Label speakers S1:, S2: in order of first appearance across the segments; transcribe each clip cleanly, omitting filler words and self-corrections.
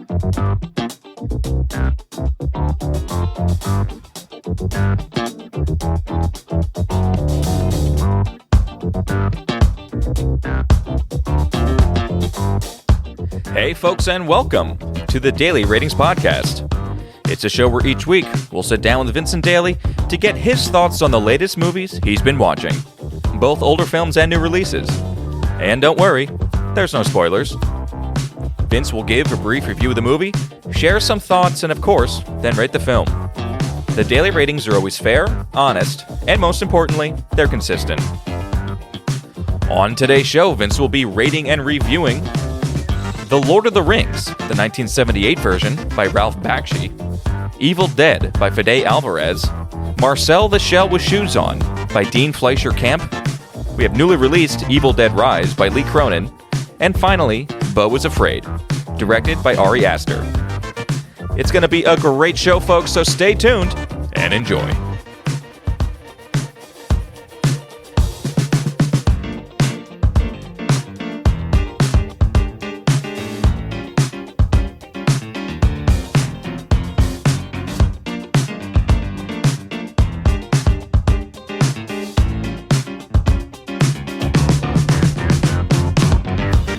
S1: Hey folks, and welcome to the Daily Ratings Podcast. It's a show where each week we'll sit down with Vincent Daly to get his thoughts on the latest movies he's been watching, both older films and new releases. And don't worry, there's no spoilers. Vince will give a brief review of the movie, share some thoughts, and of course, then rate the film. The daily ratings are always fair, honest, and most importantly, they're consistent. On today's show, Vince will be rating and reviewing The Lord of the Rings, the 1978 version by Ralph Bakshi, Evil Dead by Fede Alvarez, Marcel the Shell with Shoes On by Dean Fleischer Camp. We have newly released Evil Dead Rise by Lee Cronin, and finally, Beau is Afraid, directed by Ari Aster. It's going to be a great show, folks, so stay tuned and enjoy.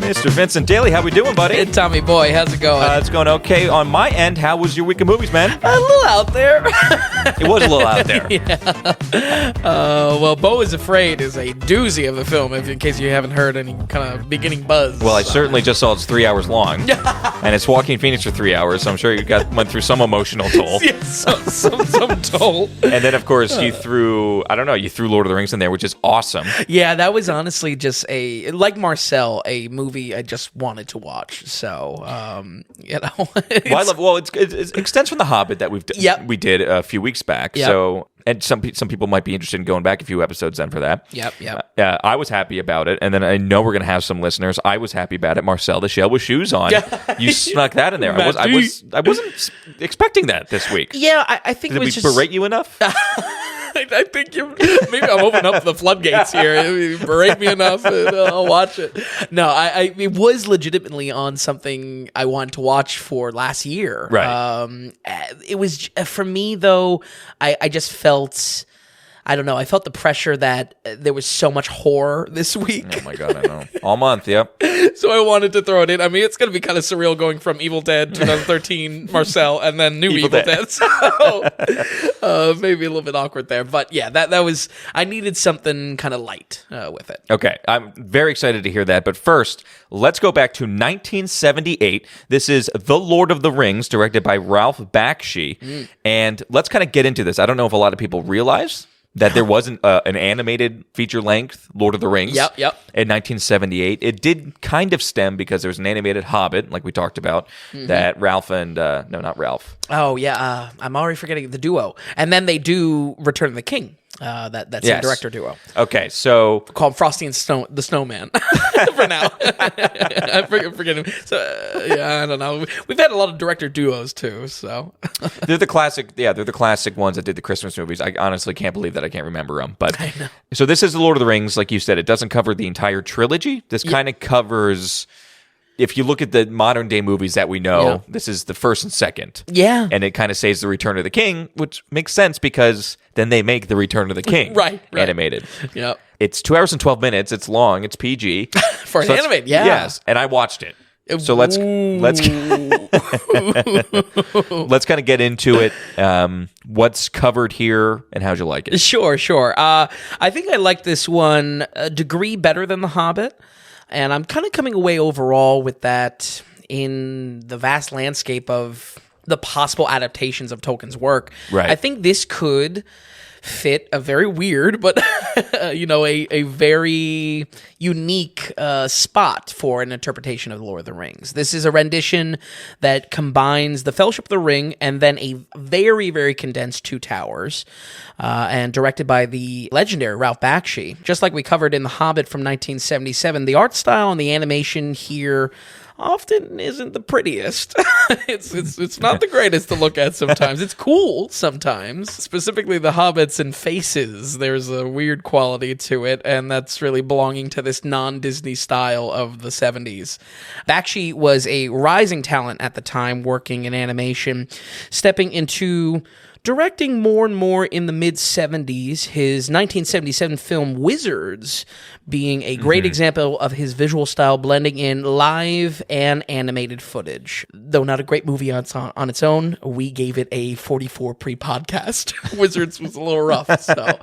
S1: Mr. Vincent Daly, how we doing, buddy?
S2: Hey, Tommy boy, how's it going?
S1: It's going okay. On my end, how was your week of movies, man?
S2: A little out there.
S1: It was a little out there.
S2: Yeah. Well, Beau is Afraid is a doozy of a film, in case you haven't heard any kind of beginning buzz.
S1: Well, I certainly just saw it's 3 hours long, and it's Joaquin Phoenix for 3 hours, so I'm sure you went through some emotional toll.
S2: Yeah, some toll.
S1: And then, of course, you threw Lord of the Rings in there, which is awesome.
S2: Yeah, that was honestly just like Marcel, a movie I just wanted to watch. So,
S1: it extends from The Hobbit that we did a few weeks back.
S2: Yep.
S1: So, and some people might be interested in going back a few episodes then for that.
S2: Yep.
S1: I was happy about it, and then I know we're going to have some listeners. I was happy about it. Marcel the Shell with Shoes On. You snuck that in there. I wasn't expecting that this week.
S2: Yeah, I think
S1: Did
S2: it was
S1: we
S2: just
S1: berate you enough?
S2: I think maybe I'm opening up the floodgates here. Berate me enough, and I'll watch it. No, it was legitimately on something I wanted to watch for last year.
S1: Right.
S2: It was for me though. I just felt. I don't know. I felt the pressure that there was so much horror this week.
S1: Oh my God, I know. All month, yep.
S2: So I wanted to throw it in. I mean, it's going to be kind of surreal going from Evil Dead 2013, Marcel, and then new Evil Dead. So maybe a little bit awkward there. But yeah, that was, I needed something kind of light with it.
S1: Okay, I'm very excited to hear that. But first, let's go back to 1978. This is The Lord of the Rings, directed by Ralph Bakshi. And let's kind of get into this. I don't know if a lot of people realize that there wasn't an animated feature-length Lord of the Rings
S2: Yep.
S1: in 1978. It did kind of stem because there was an animated Hobbit, like we talked about, that Ralph and... no, not Ralph.
S2: Oh, yeah. I'm already forgetting the duo. And then they do Return of the King. That's a director duo.
S1: Okay, so...
S2: Called Frosty and the Snowman for now. I forget him. So, I don't know. We've had a lot of director duos too, so...
S1: They're the classic ones that did the Christmas movies. I honestly can't believe that I can't remember them. But
S2: I know.
S1: So this is The Lord of the Rings, like you said. It doesn't cover the entire trilogy. This kind of covers... If you look at the modern day movies that we know, this is the first and second.
S2: Yeah.
S1: And it kind of says The Return of the King, which makes sense because then they make The Return of the King
S2: right.
S1: animated.
S2: Yep.
S1: It's 2 hours and 12 minutes. It's long. It's PG.
S2: For an animated, yeah.
S1: Yes. And I watched it. So let's kind of get into it. What's covered here and how'd you like it?
S2: Sure. I think I like this one a degree better than The Hobbit. And I'm kind of coming away overall with that in the vast landscape of the possible adaptations of Tolkien's work.
S1: Right.
S2: I think this could fit a very weird, but a very unique spot for an interpretation of The Lord of the Rings. This is a rendition that combines the Fellowship of the Ring and then a very, very condensed Two Towers, and directed by the legendary Ralph Bakshi. Just like we covered in The Hobbit from 1977, the art style and the animation here often isn't the prettiest. It's not the greatest to look at sometimes. It's cool sometimes. Specifically the hobbits and faces. There's a weird quality to it, and that's really belonging to this non-Disney style of the 70s. Bakshi was a rising talent at the time, working in animation, stepping into directing more and more in the mid-70s, his 1977 film Wizards being a great example of his visual style blending in live and animated footage. Though not a great movie on its own, we gave it a 44 pre-podcast. Wizards was a little rough, so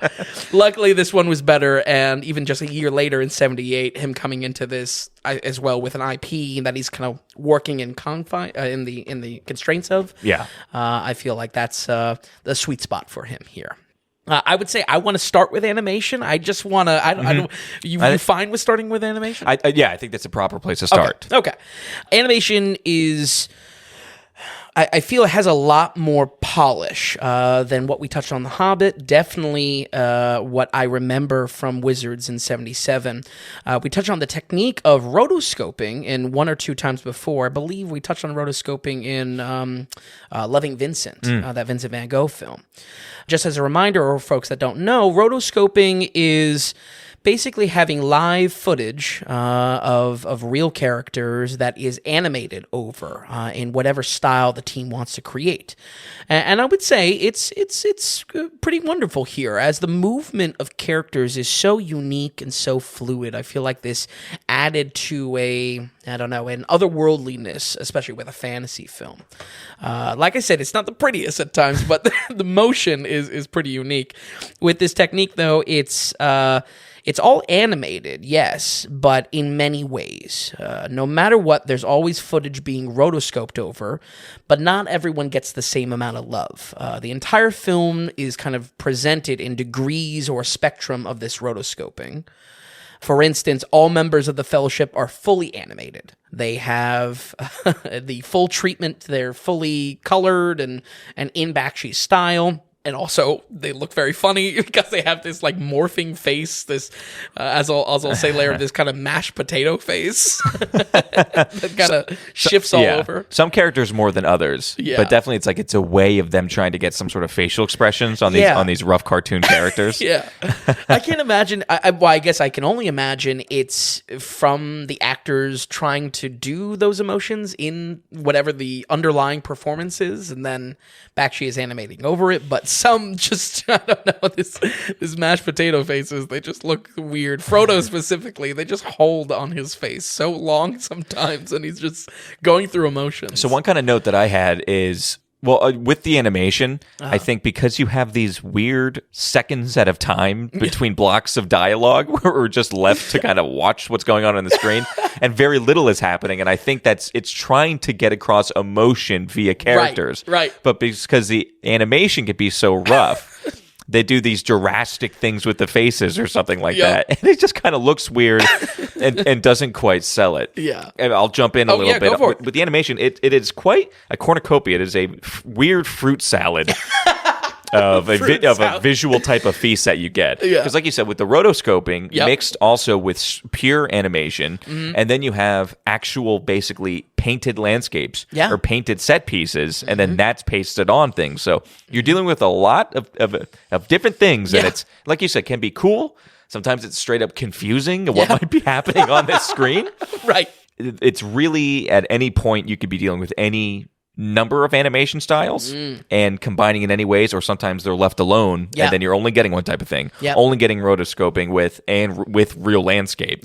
S2: luckily this one was better, and even just a year later in 78, him coming into this as well with an IP that he's kind of working in in the constraints of.
S1: Yeah.
S2: I feel like that's the sweet spot for him here. I would say I want to start with animation. I just want to. I don't. You fine with starting with animation?
S1: I think that's a proper place to start.
S2: Okay. Animation is. I feel it has a lot more polish than what we touched on The Hobbit. Definitely what I remember from Wizards in 77. We touched on the technique of rotoscoping in one or two times before. I believe we touched on rotoscoping in Loving Vincent, that Vincent van Gogh film. Just as a reminder, or folks that don't know, rotoscoping is basically having live footage of real characters that is animated over in whatever style the team wants to create. And I would say it's pretty wonderful here, as the movement of characters is so unique and so fluid. I feel like this added to an otherworldliness, especially with a fantasy film. Like I said, it's not the prettiest at times, but the motion is pretty unique. With this technique, though, it's all animated, yes, but in many ways. No matter what, there's always footage being rotoscoped over, but not everyone gets the same amount of love. The entire film is kind of presented in degrees or spectrum of this rotoscoping. For instance, all members of the Fellowship are fully animated. They have the full treatment. They're fully colored and in Bakshi's style. And also, they look very funny because they have this like morphing face. This, as I'll say later, this kind of mashed potato face that kind of shifts all over.
S1: Some characters more than others, but definitely it's a way of them trying to get some sort of facial expressions on these rough cartoon characters.
S2: Yeah, I can't imagine. I guess I can only imagine it's from the actors trying to do those emotions in whatever the underlying performance is, and then Bakshi is animating over it, but some just, I don't know, this mashed potato faces, they just look weird. Frodo specifically, they just hold on his face so long sometimes, and he's just going through emotions.
S1: So one kind of note that I had is, with the animation, I think because you have these weird seconds at a time between blocks of dialogue where we're just left to kind of watch what's going on the screen, and very little is happening. And I think it's trying to get across emotion via characters.
S2: Right.
S1: But because the animation can be so rough, they do these drastic things with the faces or something like that. And it just kind of looks weird and doesn't quite sell it.
S2: Yeah.
S1: And I'll jump in a little bit.
S2: Go for it.
S1: With the animation, it is quite a cornucopia. It is a weird fruit salad. Of a visual type of feast that you get. Because like you said, with the rotoscoping mixed also with pure animation, and then you have actual basically painted landscapes or painted set pieces, and then that's pasted on things. So you're dealing with a lot of different things, and it's, like you said, can be cool. Sometimes it's straight up confusing of what might be happening on this screen.
S2: Right.
S1: It's really, at any point, you could be dealing with any number of animation styles and combining in any ways, or sometimes they're left alone and then you're only getting one type of thing. Only getting rotoscoping with real landscape.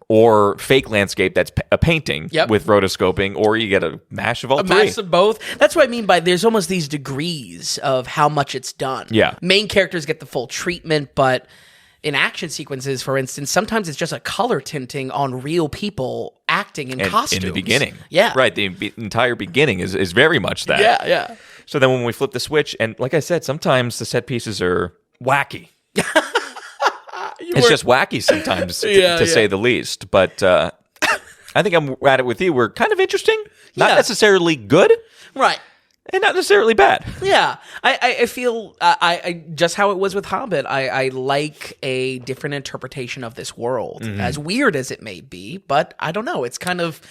S1: Or fake landscape that's a painting with rotoscoping, or you get a mash of all three.
S2: A mash of both. That's what I mean by there's almost these degrees of how much it's done. Main characters get the full treatment, but in action sequences, for instance, sometimes it's just a color tinting on real people acting in costumes.
S1: In the beginning.
S2: Yeah.
S1: Right. The entire beginning is very much that.
S2: Yeah.
S1: So then when we flip the switch, and like I said, sometimes the set pieces are wacky. It's just wacky sometimes, to say the least. But I think I'm at it with you. We're kind of interesting. Not necessarily good.
S2: Right.
S1: And not necessarily bad.
S2: Yeah. I feel, I just how it was with Hobbit, I like a different interpretation of this world, as weird as it may be, but I don't know. It's kind of,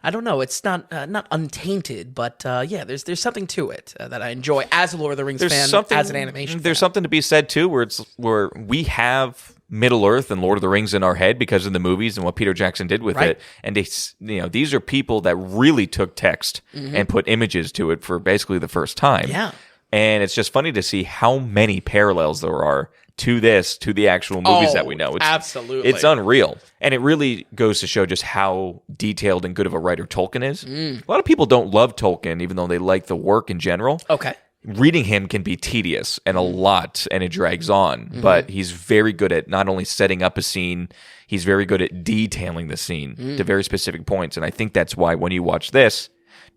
S2: I don't know. It's not untainted, but there's something to it that I enjoy as a Lord of the Rings fan, as an animation.
S1: There's
S2: fan.
S1: something to be said too, where we have Middle Earth and Lord of the Rings in our head because of the movies and what Peter Jackson did with it. And these are people that really took text and put images to it for basically the first time.
S2: Yeah.
S1: And it's just funny to see how many parallels there are to the actual movies that we know.
S2: Absolutely.
S1: It's unreal. And it really goes to show just how detailed and good of a writer Tolkien is. A lot of people don't love Tolkien, even though they like the work in general.
S2: Okay.
S1: Reading him can be tedious and a lot, and it drags on. But he's very good at not only setting up a scene, he's very good at detailing the scene to very specific points. And I think that's why when you watch this,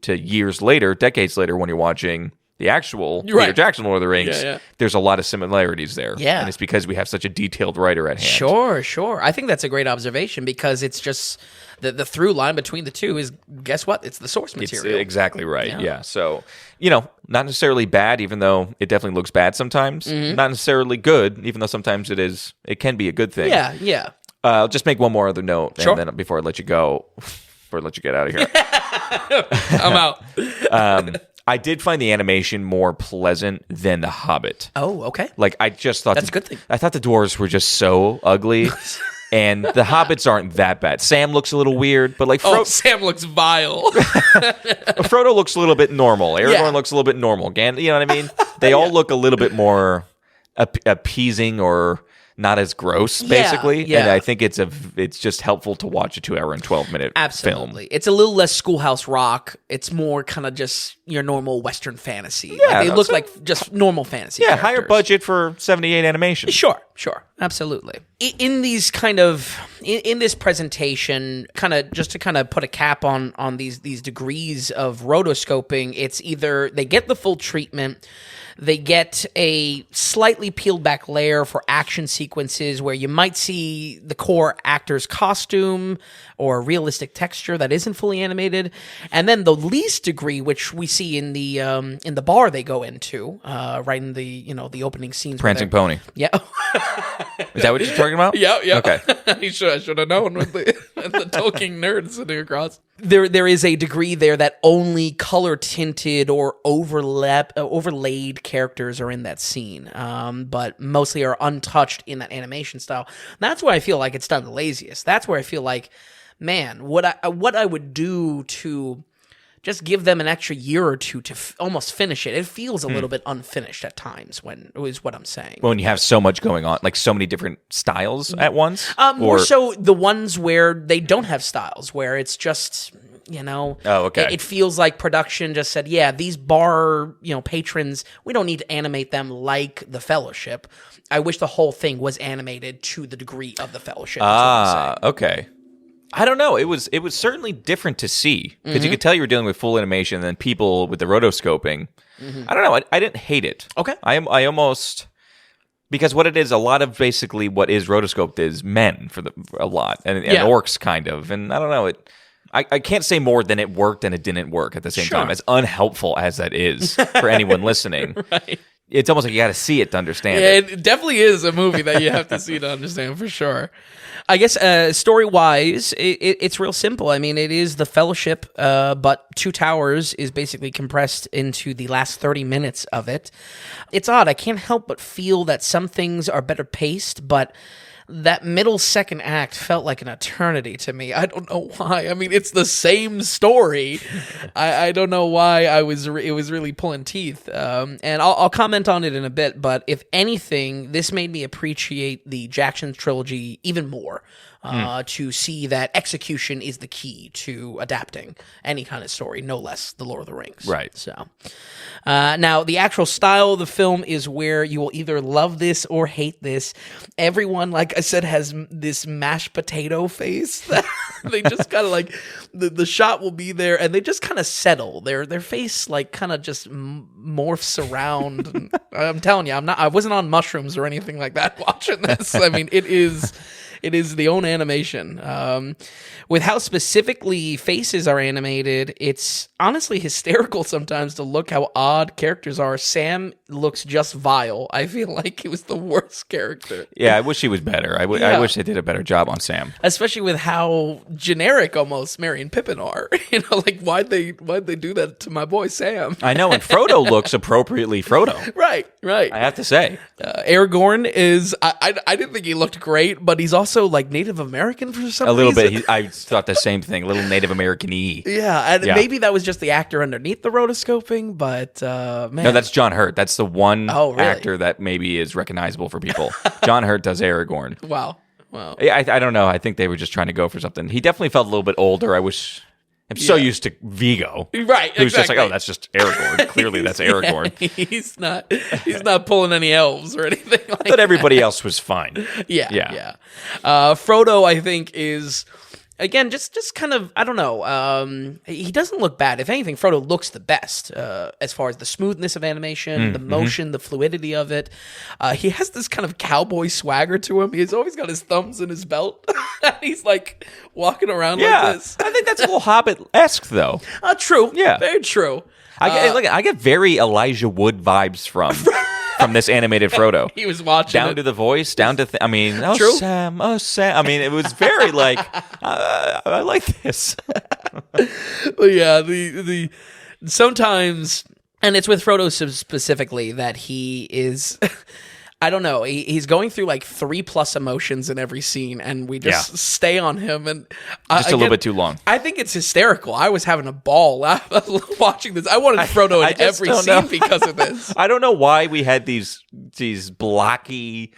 S1: to years later, decades later, when you're watching the actual Peter Jackson Lord of the Rings, there's a lot of similarities there.
S2: Yeah.
S1: And it's because we have such a detailed writer at hand.
S2: Sure. I think that's a great observation because it's just the through line between the two is, guess what? It's the source material.
S1: It's exactly right. Yeah. So, not necessarily bad, even though it definitely looks bad sometimes. Not necessarily good, even though sometimes it can be a good thing.
S2: Yeah.
S1: I'll just make one more other note
S2: Sure.
S1: and then before I let you go, before I let you get out of here.
S2: I'm out.
S1: I did find the animation more pleasant than The Hobbit.
S2: Oh, okay.
S1: Like, I just thought...
S2: That's a good thing.
S1: I thought the dwarves were just so ugly, and the hobbits aren't that bad. Sam looks a little weird, but like...
S2: Sam looks vile.
S1: Frodo looks a little bit normal. Aragorn looks a little bit normal. You know what I mean? They all look a little bit more appeasing or... not as gross, basically.
S2: Yeah.
S1: And I think it's just helpful to watch a 2-hour and 12-minute
S2: Absolutely.
S1: film.
S2: It's a little less Schoolhouse Rock. It's more kind of just your normal Western fantasy.
S1: Yeah,
S2: they look like just normal fantasy
S1: Yeah,
S2: characters.
S1: higher budget for 78 animation.
S2: Sure. Absolutely. In these in this presentation, just to put a cap on these degrees of rotoscoping, it's either they get the full treatment, they get a slightly peeled back layer for action sequences where you might see the core actor's costume or realistic texture that isn't fully animated, and then the least degree, which we see in the bar they go into, right in the the opening scenes.
S1: Prancing Pony.
S2: Yeah.
S1: Is that what you're talking about?
S2: Yeah.
S1: Okay.
S2: I should have known with the Tolkien nerd sitting across. There is a degree there that only color tinted or overlaid characters are in that scene, but mostly are untouched in that animation style. That's where I feel like it's done the laziest. That's where I feel like, man, what I would do to just give them an extra year or two to almost finish it. It feels a little bit unfinished at times, is what I'm saying.
S1: When you have so much going on, like so many different styles at once?
S2: More so the ones where they don't have styles, where it's just,
S1: Oh, okay.
S2: It feels like production just said, yeah, these bar, patrons, we don't need to animate them like the Fellowship. I wish the whole thing was animated to the degree of the Fellowship.
S1: Okay. I don't know. It was certainly different to see because you could tell you were dealing with full animation and then people with the rotoscoping. I don't know. I didn't hate it.
S2: Okay.
S1: I almost, because what it is, a lot of basically what is rotoscoped is men for a lot and orcs kind of, and I don't know. I can't say more than it worked and it didn't work at the same time. As unhelpful as that is for anyone listening.
S2: Right.
S1: It's almost like you got to see it to understand
S2: it. It definitely is a movie that you have to see to understand for sure. I guess story-wise, it's real simple. I mean, it is the Fellowship, but Two Towers is basically compressed into the last 30 minutes of it. It's odd. I can't help but feel that some things are better paced, but that middle second act felt like an eternity to me. I don't know why. I mean, it's the same story. I don't know why it was really pulling teeth. And I'll comment on it in a bit, but if anything, this made me appreciate the Jackson trilogy even more. To see that execution is the key to adapting any kind of story, no less The Lord of the Rings.
S1: Right.
S2: So, now the actual style of the film is where you will either love this or hate this. Everyone, like I said, has this mashed potato face that they just kind of like the shot will be there and they just kind of settle. Their face like kind of just morphs around. I'm telling you, I wasn't on mushrooms or anything like that watching this. I mean, It is the own animation. With how specifically faces are animated, it's honestly hysterical sometimes to look how odd characters are. Sam looks just vile. I feel like he was the worst character.
S1: Yeah, I wish he was better. I wish they did a better job on Sam.
S2: Especially with how generic almost Merry and Pippin are. Like why'd they do that to my boy Sam?
S1: I know, and Frodo looks appropriately Frodo.
S2: Right.
S1: I have to say.
S2: Aragorn is, I didn't think he looked great, but he's also like Native American for some reason.
S1: A little bit. I thought the same thing. A little Native American-y.
S2: Yeah, and maybe that was just the actor underneath the rotoscoping, but man.
S1: No, that's John Hurt. That's the one
S2: really?
S1: actor that maybe is recognizable for people. John Hurt does Aragorn.
S2: Wow.
S1: Yeah, I don't know. I think they were just trying to go for something. He definitely felt a little bit older. I'm so used to Vigo.
S2: Right,
S1: who's just like, oh, that's just Aragorn. Clearly, that's Aragorn.
S2: Yeah, he's not pulling any elves or anything like that.
S1: But everybody else was fine.
S2: Yeah. Frodo, I think, is... Again, just kind of, I don't know. He doesn't look bad. If anything, Frodo looks the best as far as the smoothness of animation, the motion, the fluidity of it. He has this kind of cowboy swagger to him. He's always got his thumbs in his belt. He's like walking around like this.
S1: I think that's a little Hobbit-esque, though.
S2: True.
S1: Yeah.
S2: Very true.
S1: I get very Elijah Wood vibes from this animated Frodo.
S2: He was watching
S1: down to the voice, down to
S2: True.
S1: Sam, oh Sam. I mean, it was very like I like this.
S2: Well, yeah, the sometimes, and it's with Frodo specifically that he is. I don't know. He's going through like 3+ emotions in every scene, and we just stay on him. And
S1: just a little bit too long.
S2: I think it's hysterical. I was having a ball watching this. I wanted Frodo in every scene because of this.
S1: I don't know why we had these blocky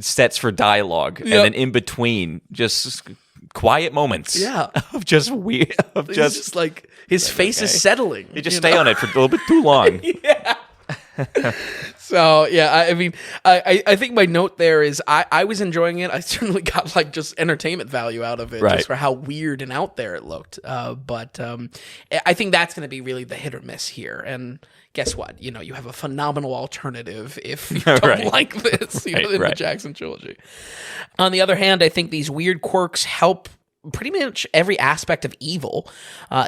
S1: sets for dialogue, and then in between, just quiet moments.
S2: Yeah,
S1: of just weird. Of
S2: just like his face is settling.
S1: You just stay on it for a little bit too long.
S2: Yeah. So yeah, I mean, I think my note there is I was enjoying it. I certainly got like just entertainment value out of it, just for how weird and out there it looked. But I think that's going to be really the hit or miss here. And guess what? You have a phenomenal alternative if you don't like this in the Jackson trilogy. On the other hand, I think these weird quirks help pretty much every aspect of evil.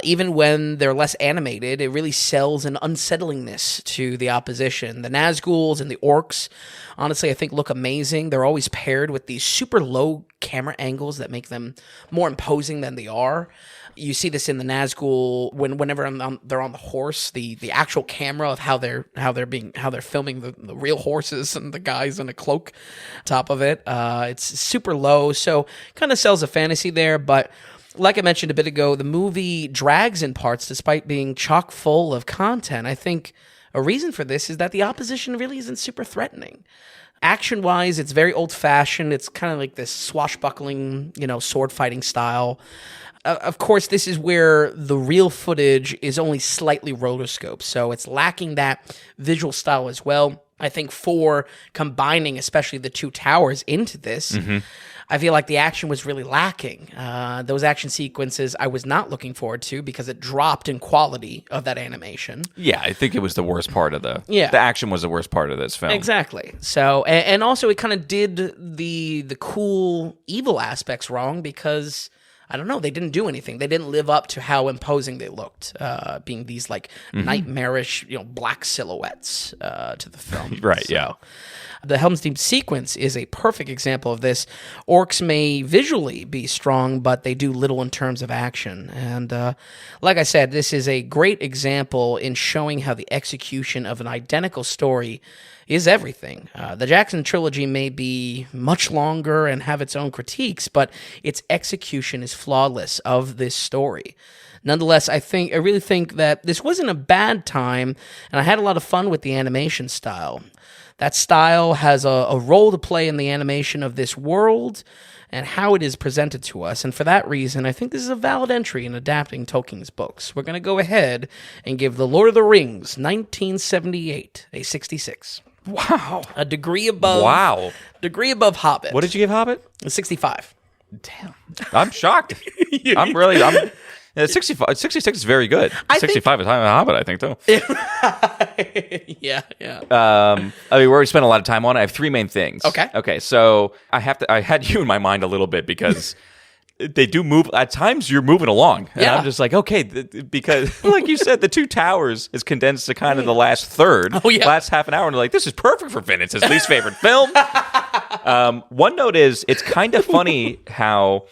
S2: Even when they're less animated, it really sells an unsettlingness to the opposition. The Nazguls and the orcs, honestly, I think look amazing. They're always paired with these super low camera angles that make them more imposing than they are. You see this in the Nazgul whenever they're on the horse, the actual camera of how they're filming the real horses and the guys in a cloak top of it. It's super low, so kind of sells a fantasy there. But like I mentioned a bit ago, the movie drags in parts despite being chock full of content. I think a reason for this is that the opposition really isn't super threatening. Action-wise, it's very old-fashioned. It's kind of like this swashbuckling, sword-fighting style. Of course, this is where the real footage is only slightly rotoscoped, so it's lacking that visual style as well. I think for combining, especially the two towers into this, I feel like the action was really lacking. Those action sequences I was not looking forward to because it dropped in quality of that animation.
S1: Yeah, I think it was the worst part of the action was the worst part of this film.
S2: Exactly. So, and also it kind of did the cool evil aspects wrong because... I don't know. They didn't do anything. They didn't live up to how imposing they looked, being these like nightmarish, black silhouettes to the film.
S1: Right.
S2: So,
S1: yeah.
S2: The Helm's Deep sequence is a perfect example of this. Orcs may visually be strong, but they do little in terms of action. And like I said, this is a great example in showing how the execution of an identical story is everything. The Jackson trilogy may be much longer and have its own critiques, but its execution is flawless of this story. Nonetheless, I really think that this wasn't a bad time, and I had a lot of fun with the animation style. That style has a role to play in the animation of this world and how it is presented to us, and for that reason, I think this is a valid entry in adapting Tolkien's books. We're going to go ahead and give The Lord of the Rings, 1978, a 66.
S1: Wow.
S2: A degree above.
S1: Wow.
S2: Degree above Hobbit.
S1: What did you give Hobbit?
S2: A 65.
S1: Damn. I'm shocked. 66 is very good. 65 is higher than Hobbit, I think, too.
S2: Yeah.
S1: I mean, we already spent a lot of time on it. I have three main things. Okay, so I had you in my mind a little bit because they do move. At times, you're moving along. And I'm just like, okay, because like you said, the Two Towers is condensed to kind of the last third, last half an hour. And they're like, this is perfect for Finn. It's his least favorite film. One note is, it's kind of funny how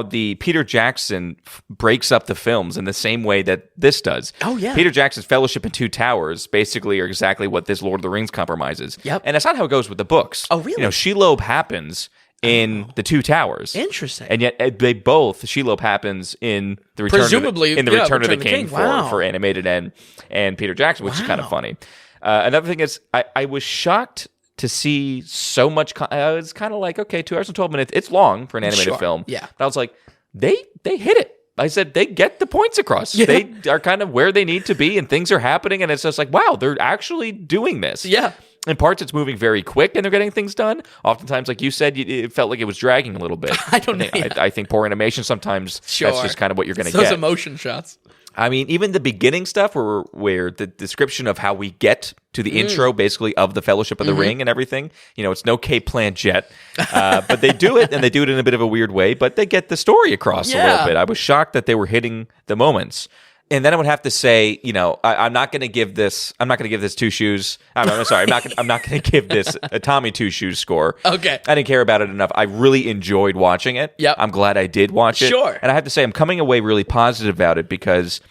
S1: the Peter Jackson breaks up the films in the same way that this does.
S2: Oh, yeah.
S1: Peter Jackson's Fellowship and Two Towers basically are exactly what this Lord of the Rings compromises.
S2: Yep.
S1: And that's not how it goes with the books.
S2: Oh, really?
S1: Shelob happens in the Two Towers.
S2: Interesting.
S1: And yet Shelob happens in the Return
S2: Presumably,
S1: of the, Return of the King,
S2: Wow.
S1: for animated and Peter Jackson, which is kind of funny. Another thing is, I was shocked to see so much. I was kind of like, okay, 2 hours and 12 minutes. It's long for an animated film.
S2: Yeah.
S1: But I was like, they hit it. I said, they get the points across.
S2: Yeah.
S1: They are kind of where they need to be, and things are happening, and it's just like, wow, they're actually doing this.
S2: Yeah.
S1: In parts, it's moving very quick, and they're getting things done. Oftentimes, like you said, it felt like it was dragging a little bit.
S2: I don't know.
S1: I think poor animation sometimes, that's just kind of what you're going to get.
S2: Those emotion shots.
S1: I mean, even the beginning stuff where the description of how we get to the intro, basically, of the Fellowship of the Ring and everything, it's no Cape Plant yet. But they do it, and they do it in a bit of a weird way, but they get the story across a little bit. I was shocked that they were hitting the moments. And then I would have to say, I'm not going to give this. I'm not going to give this two shoes. I'm sorry. I'm not going to give this a Tommy Two Shoes score.
S2: Okay.
S1: I didn't care about it enough. I really enjoyed watching it.
S2: Yep.
S1: I'm glad I did watch it.
S2: Sure.
S1: And I have to say, I'm coming away really positive about it because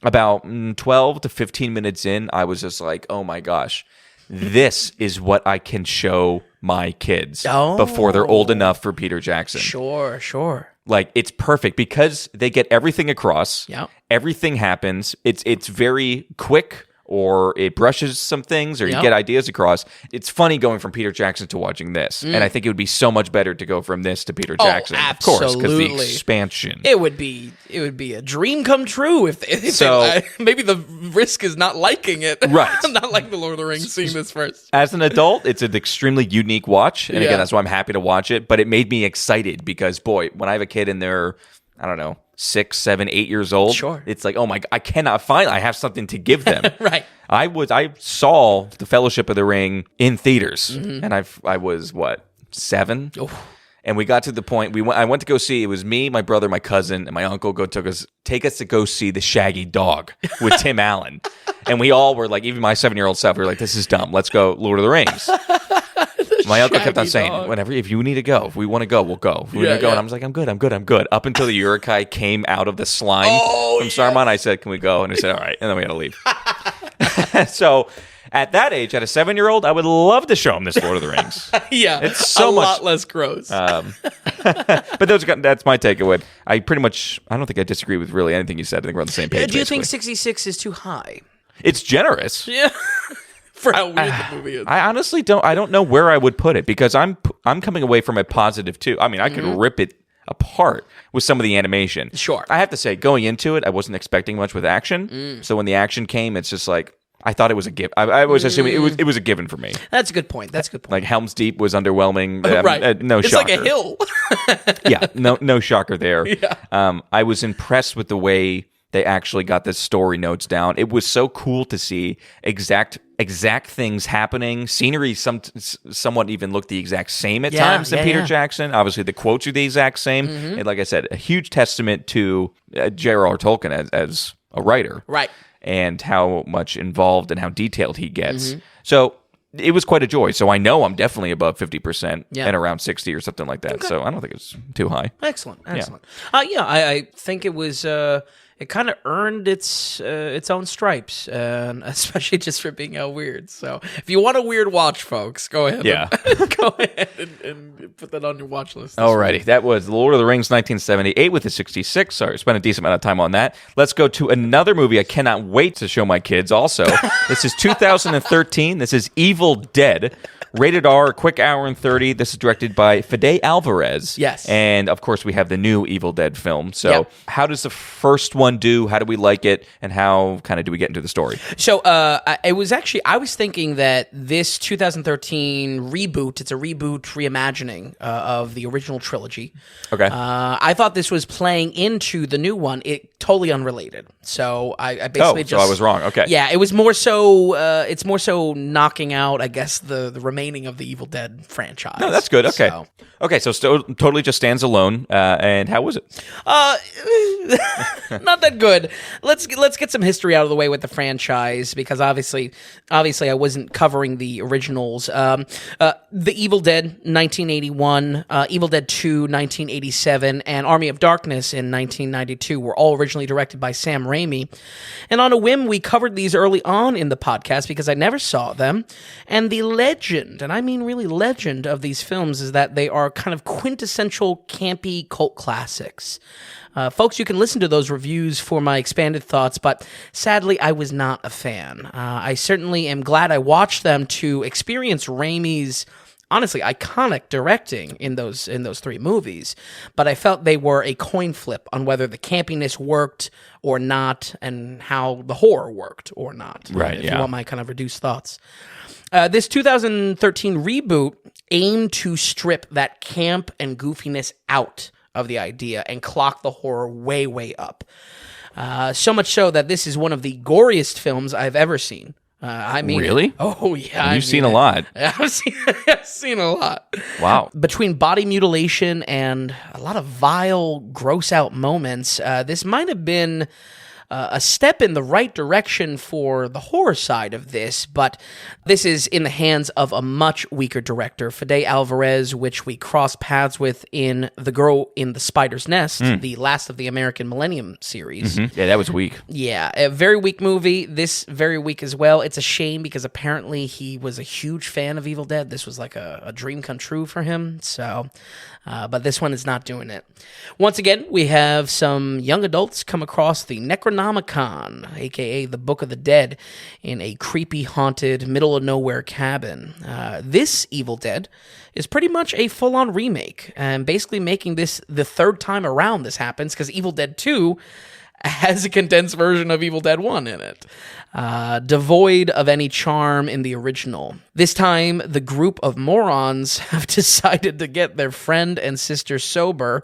S1: about 12 to 15 minutes in, I was just like, oh my gosh, this is what I can show my kids before they're old enough for Peter Jackson.
S2: Sure.
S1: Like, it's perfect because they get everything across.
S2: Yeah.
S1: Everything happens. It's very quick, or it brushes some things, or you get ideas across. It's funny going from Peter Jackson to watching this. And I think it would be so much better to go from this to Peter Jackson.
S2: Absolutely.
S1: Of course, because the expansion.
S2: It would be a dream come true if maybe the risk is not liking it.
S1: Right.
S2: Not like the Lord of the Rings, seeing this first.
S1: As an adult, it's an extremely unique watch. And again, that's why I'm happy to watch it. But it made me excited because, boy, when I have a kid and they're, I don't know, 6, 7, 8 years old.
S2: Sure.
S1: It's like, oh my, I cannot find, I have something to give them.
S2: Right.
S1: I saw the Fellowship of the Ring in theaters, and I was, 7?
S2: Oh.
S1: And we got to the point, I went to go see, it was me, my brother, my cousin, and my uncle take us to go see The Shaggy Dog with Tim Allen. And we all were like, even my 7-year-old self, we were like, this is dumb. Let's go Lord of the Rings. My uncle kept on saying, if you need to go, if we want to go, we'll go. If we want to go. And I was like, I'm good. Up until the Uruk-hai came out of the slime from Saruman, I said, can we go? And he said, all right. And then we had to leave. So at that age, at a 7-year-old, I would love to show him this Lord of the Rings. It's so much.
S2: A lot less gross.
S1: But that's my takeaway. I don't think I disagree with really anything you said. I think we're on the same page.
S2: Do you think 66 is too high?
S1: It's generous.
S2: Yeah. For how weird the movie is.
S1: I honestly don't know where I would put it because I'm coming away from a positive too. I mean, I could rip it apart with some of the animation.
S2: Sure.
S1: I have to say, going into it, I wasn't expecting much with action. So when the action came, it's just like, I thought it was a given. I was assuming it was a given for me.
S2: That's a good point.
S1: Like Helm's Deep was underwhelming.
S2: Right.
S1: No
S2: it's
S1: shocker.
S2: It's like a hill.
S1: Yeah. No shocker there.
S2: Yeah.
S1: I was impressed with the way they actually got the story notes down. It was so cool to see exact things happening. Scenery somewhat even looked the exact same at times than Peter Jackson. Obviously, the quotes are the exact same. And like I said, a huge testament to J.R.R. Tolkien as a writer.
S2: Right.
S1: And how much involved and how detailed he gets. So it was quite a joy. So I know I'm definitely above 50% and around 60 or something like that. Okay. So I don't think it's too high.
S2: Excellent. I think it was... it kind of earned its own stripes, especially just for being weird. So if you want a weird watch, folks, go ahead.
S1: Yeah.
S2: Go ahead and put that on your watch list.
S1: Alrighty. That was Lord of the Rings 1978 with a 66. Sorry, spent a decent amount of time on that. Let's go to another movie I cannot wait to show my kids also. This is 2013. This is Evil Dead. Rated R, quick hour and 30. This is directed by Fede Alvarez.
S2: Yes.
S1: And, of course, we have the new Evil Dead film. So how does the first one one do? How do we like it? And how kind of do we get into the story?
S2: So I was thinking that this 2013 reboot, it's a reboot reimagining of the original trilogy.
S1: Okay.
S2: I thought this was playing into the new one. It totally unrelated. So I basically
S1: so I was wrong. Okay.
S2: Yeah, it was more so. It's more so knocking out, I guess, the remaining of the Evil Dead franchise.
S1: No, that's good. Okay. So totally just stands alone. And how was it?
S2: Not that good. Let's get some history out of the way with the franchise, because obviously I wasn't covering the originals. The Evil Dead 1981, Evil Dead 2 1987, and Army of Darkness in 1992 were all originally directed by Sam Raimi. And on a whim, we covered these early on in the podcast because I never saw them. And the legend, and I mean really legend, of these films is that they are kind of quintessential campy cult classics. Folks, you can listen to those reviews for my expanded thoughts, but sadly, I was not a fan. I certainly am glad I watched them to experience Raimi's, honestly, iconic directing in those three movies, but I felt they were a coin flip on whether the campiness worked or not, and how the horror worked or not.
S1: Right,
S2: If you want my kind of reduced thoughts. This 2013 reboot aimed to strip that camp and goofiness out of the idea and clock the horror way, way up. So much so that this is one of the goriest films I've ever seen. I mean,
S1: really?
S2: Oh, yeah.
S1: You've seen a lot.
S2: I've seen a lot.
S1: Wow.
S2: Between body mutilation and a lot of vile, gross out moments, this might have been a step in the right direction for the horror side of this, but this is in the hands of a much weaker director, Fede Alvarez, which we crossed paths with in The Girl in the Spider's Nest, the last of the American Millennium series.
S1: Mm-hmm. Yeah, that was weak.
S2: Yeah, a very weak movie. This very weak as well. It's a shame because apparently he was a huge fan of Evil Dead. This was like a dream come true for him. So, but this one is not doing it. Once again, we have some young adults come across the Necronomicon, aka the Book of the Dead, in a creepy, haunted, middle-of-nowhere cabin. This Evil Dead is pretty much a full-on remake, and basically making this the third time around this happens, because Evil Dead 2 has a condensed version of Evil Dead 1 in it, devoid of any charm in the original. This time, the group of morons have decided to get their friend and sister sober,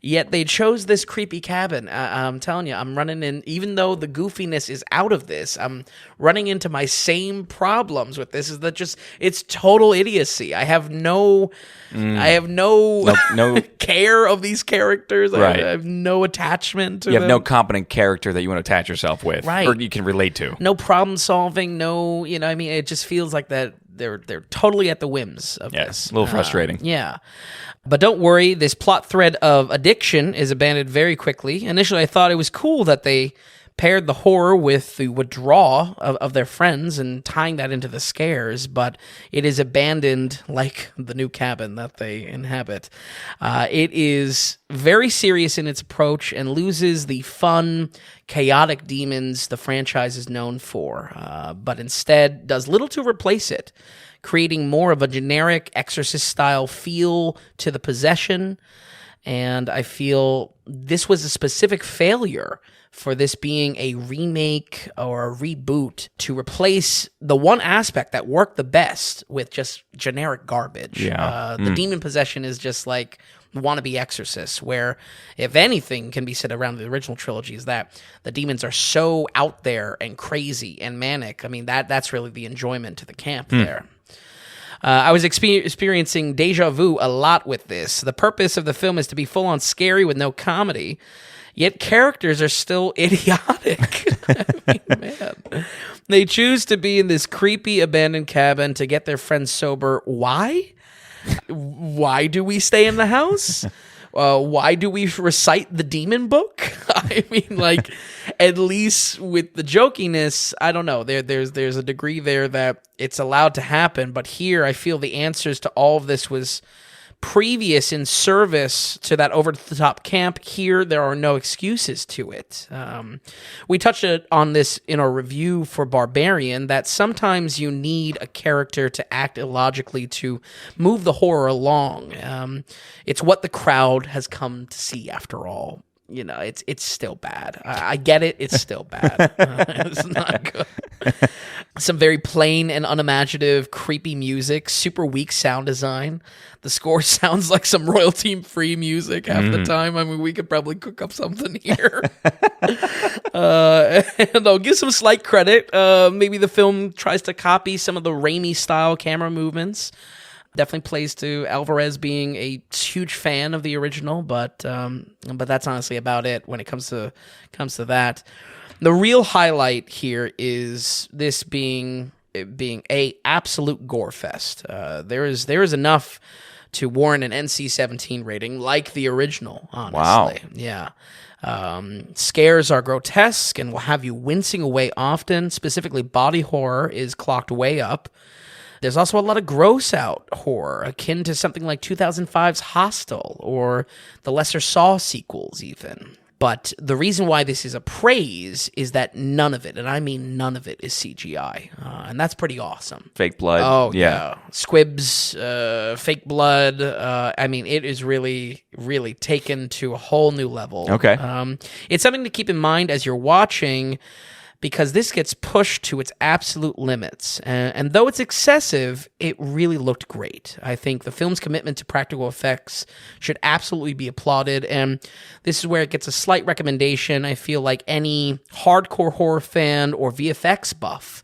S2: yet they chose this creepy cabin. I'm telling you, I'm running in, even though the goofiness is out of this, I'm running into my same problems with this, is that just, it's total idiocy. I have no care of these characters.
S1: Right.
S2: I have no attachment to them.
S1: You have no competent character that you want to attach yourself with,
S2: right,
S1: or you can relate to.
S2: No problem solving, no, I mean, it just feels like that they're totally at the whims of this.
S1: A little frustrating.
S2: Yeah. But don't worry, this plot thread of addiction is abandoned very quickly. Initially, I thought it was cool that they paired the horror with the withdrawal of their friends and tying that into the scares, but it is abandoned like the new cabin that they inhabit. It is very serious in its approach and loses the fun, chaotic demons the franchise is known for, but instead does little to replace it, creating more of a generic Exorcist-style feel to the possession. And I feel this was a specific failure for this being a remake or a reboot, to replace the one aspect that worked the best with just generic garbage.
S1: Yeah.
S2: The demon possession is just like wannabe Exorcists, where, if anything can be said around the original trilogy, is that the demons are so out there and crazy and manic. I mean, that's really the enjoyment to the camp there. I was experiencing deja vu a lot with this. The purpose of the film is to be full-on scary with no comedy, yet characters are still idiotic. I mean, man. They choose to be in this creepy abandoned cabin to get their friends sober. Why? Why do we stay in the house? Why do we recite the demon book? I mean, like, at least with the jokiness, I don't know. There's a degree there that it's allowed to happen, but here I feel the answers to all of this was previous in service to that over-the-top camp. Here, there are no excuses to it. We touched on this in our review for Barbarian, that sometimes you need a character to act illogically to move the horror along. It's what the crowd has come to see, after all. it's still bad. I get it. It's still bad. It's not good. Some very plain and unimaginative, creepy music, super weak sound design. The score sounds like some royalty-free music half the time. I mean, we could probably cook up something here. And I'll give some slight credit. Maybe the film tries to copy some of the Raimi-style camera movements. Definitely plays to Alvarez being a huge fan of the original, but that's honestly about it when it comes to that. The real highlight here is this being a absolute gore fest. There is enough to warrant an NC-17 rating, like the original. Honestly,
S1: wow,
S2: yeah. Scares are grotesque and will have you wincing away often. Specifically, body horror is clocked way up. There's also a lot of gross-out horror, akin to something like 2005's Hostel or the lesser Saw sequels, even. But the reason why this is a praise is that none of it, and I mean none of it, is CGI. And that's pretty awesome.
S1: Fake blood.
S2: Oh, yeah. Squibs, fake blood. I mean, it is really, really taken to a whole new level.
S1: Okay.
S2: It's something to keep in mind as you're watching, because this gets pushed to its absolute limits. And though it's excessive, it really looked great. I think the film's commitment to practical effects should absolutely be applauded, and this is where it gets a slight recommendation. I feel like any hardcore horror fan or VFX buff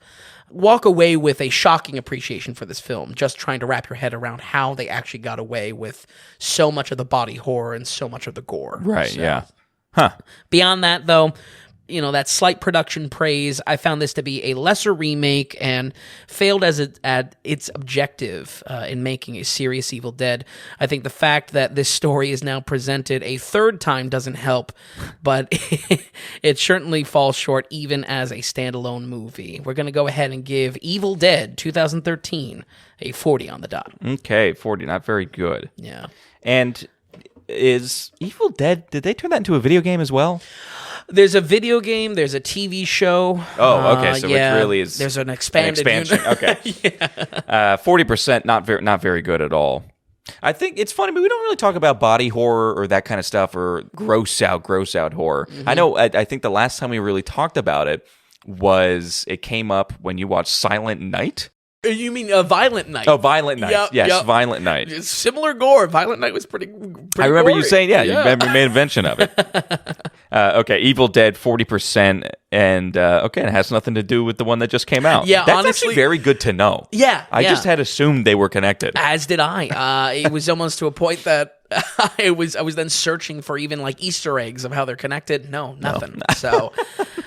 S2: walk away with a shocking appreciation for this film, just trying to wrap your head around how they actually got away with so much of the body horror and so much of the gore.
S1: Right, so, yeah. Huh.
S2: Beyond that, though, that slight production praise, I found this to be a lesser remake and failed at its objective in making a serious Evil Dead. I think the fact that this story is now presented a third time doesn't help, but it certainly falls short even as a standalone movie. We're going to go ahead and give Evil Dead 2013 a 40 on the dot.
S1: Okay, 40, not very good.
S2: Yeah.
S1: And is Evil Dead, did they turn that into a video game as well?
S2: There's a video game. There's a TV show.
S1: Oh, okay. So
S2: yeah,
S1: it really is.
S2: There's an expanded
S1: expansion. Okay.
S2: Yeah.
S1: 40%, not very good at all. I think it's funny, but we don't really talk about body horror or that kind of stuff or gross out horror. Mm-hmm. I know. I think the last time we really talked about it came up when you watched Silent Night.
S2: You mean Violent Night?
S1: Oh, Violent Night. Yes, yep. Violent Night.
S2: Similar gore. Violent Night was pretty
S1: I remember
S2: gory.
S1: You saying, you made a mention of it. Okay, Evil Dead, 40%, and it has nothing to do with the one that just came out.
S2: Yeah,
S1: That's
S2: honestly,
S1: actually very good to know.
S2: Yeah.
S1: I just had assumed they were connected.
S2: As did I. It was almost to a point that I was then searching for even like Easter eggs of how they're connected. No, nothing. No. So,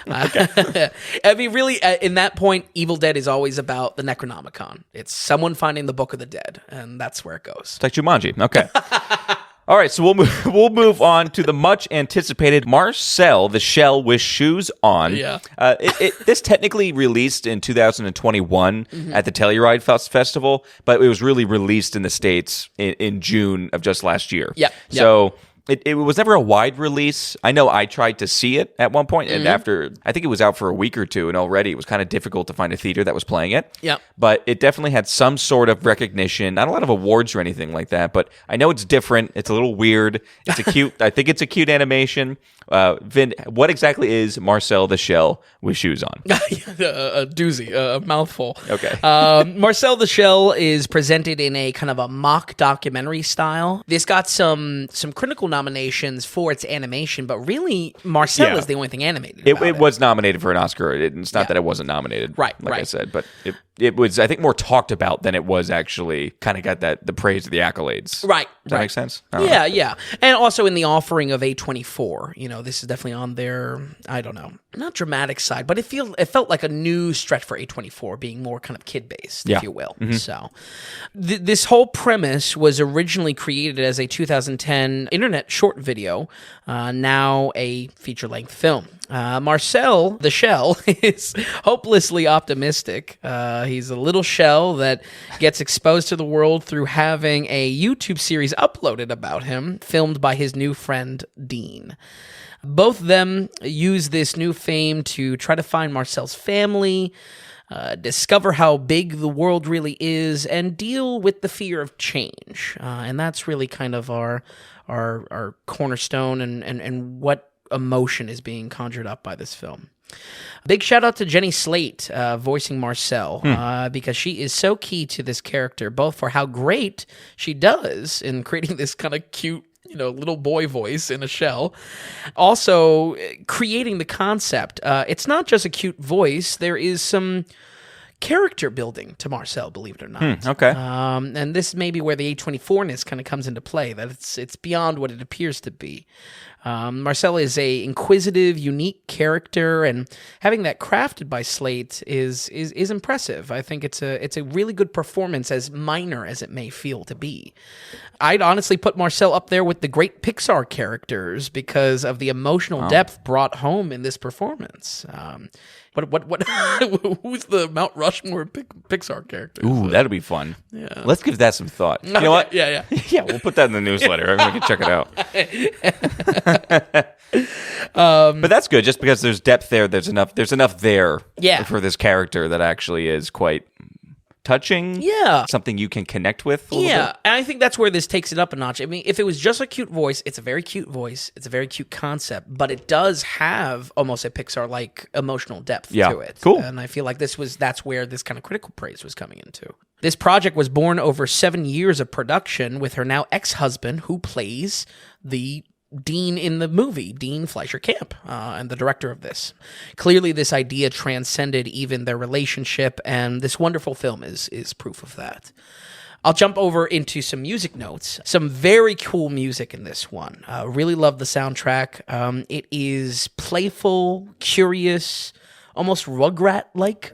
S2: I mean, really, in that point, Evil Dead is always about the Necronomicon. It's someone finding the Book of the Dead, and that's where it goes.
S1: It's like Jumanji. Okay. All right, so we'll move on to the much anticipated Marcel the Shell with Shoes On.
S2: Yeah.
S1: This technically released in 2021 at the Telluride Festival, but it was really released in the States in June of just last year.
S2: Yeah.
S1: So it was never a wide release. I know I tried to see it at one point, and after, I think it was out for a week or two, and already it was kind of difficult to find a theater that was playing it.
S2: Yeah.
S1: But it definitely had some sort of recognition, not a lot of awards or anything like that, but I know it's different. It's a little weird. It's a cute, I think it's a cute animation. Vin, what exactly is Marcel the Shell with Shoes On?
S2: A doozy, a mouthful.
S1: Okay.
S2: Marcel the Shell is presented in a kind of a mock documentary style. This got some critical nominations for its animation, but really Marcel is the only thing animated.
S1: It was nominated for an Oscar. It's not that it wasn't nominated,
S2: right?
S1: I said, but it was, I think, more talked about than it was actually kind of got the praise of the accolades.
S2: Right.
S1: Does that make sense?
S2: Yeah. And also in the offering of A24, this is definitely on their, I don't know, not dramatic side, but it felt like a new stretch for A24, being more kind of kid-based, if you will. Mm-hmm. So this whole premise was originally created as a 2010 internet short video, now a feature-length film. Marcel the Shell is hopelessly optimistic. He's a little shell that gets exposed to the world through having a YouTube series uploaded about him, filmed by his new friend, Dean. Both of them use this new fame to try to find Marcel's family, discover how big the world really is, and deal with the fear of change. And that's really kind of our cornerstone and what emotion is being conjured up by this film. Big shout out to Jenny Slate voicing Marcel, because she is so key to this character, both for how great she does in creating this kind of cute, little boy voice in a shell. Also, creating the concept. It's not just a cute voice. There is some character building to Marcel, believe it or not.
S1: Okay.
S2: And this may be where the A24-ness kind of comes into play, that it's beyond what it appears to be. Marcel is a inquisitive, unique character, and having that crafted by Slate is impressive. I think it's a really good performance, as minor as it may feel to be. I'd honestly put Marcel up there with the great Pixar characters because of the emotional depth brought home in this performance. What? Who's the Mount Rushmore Pixar character?
S1: Ooh, that'll be fun.
S2: Yeah.
S1: Let's give that some thought. You know what?
S2: Yeah.
S1: Yeah, we'll put that in the newsletter. Everyone can check it out. But that's good, just because there's depth there. There's enough there for this character that actually is quite touching.
S2: Yeah.
S1: Something you can connect with a little bit.
S2: And I think that's where this takes it up a notch. I mean, if it was just a cute voice, it's a very cute voice. It's a very cute concept, but it does have almost a Pixar-like emotional depth to it.
S1: Cool.
S2: And I feel like that's where this kind of critical praise was coming into. This project was born over 7 years of production with her now ex-husband, who plays the Dean in the movie, Dean Fleischer Camp, and the director of this. Clearly, this idea transcended even their relationship, and this wonderful film is proof of that. I'll jump over into some music notes. Some very cool music in this one. Really love the soundtrack. It is playful, curious, almost Rugrat-like,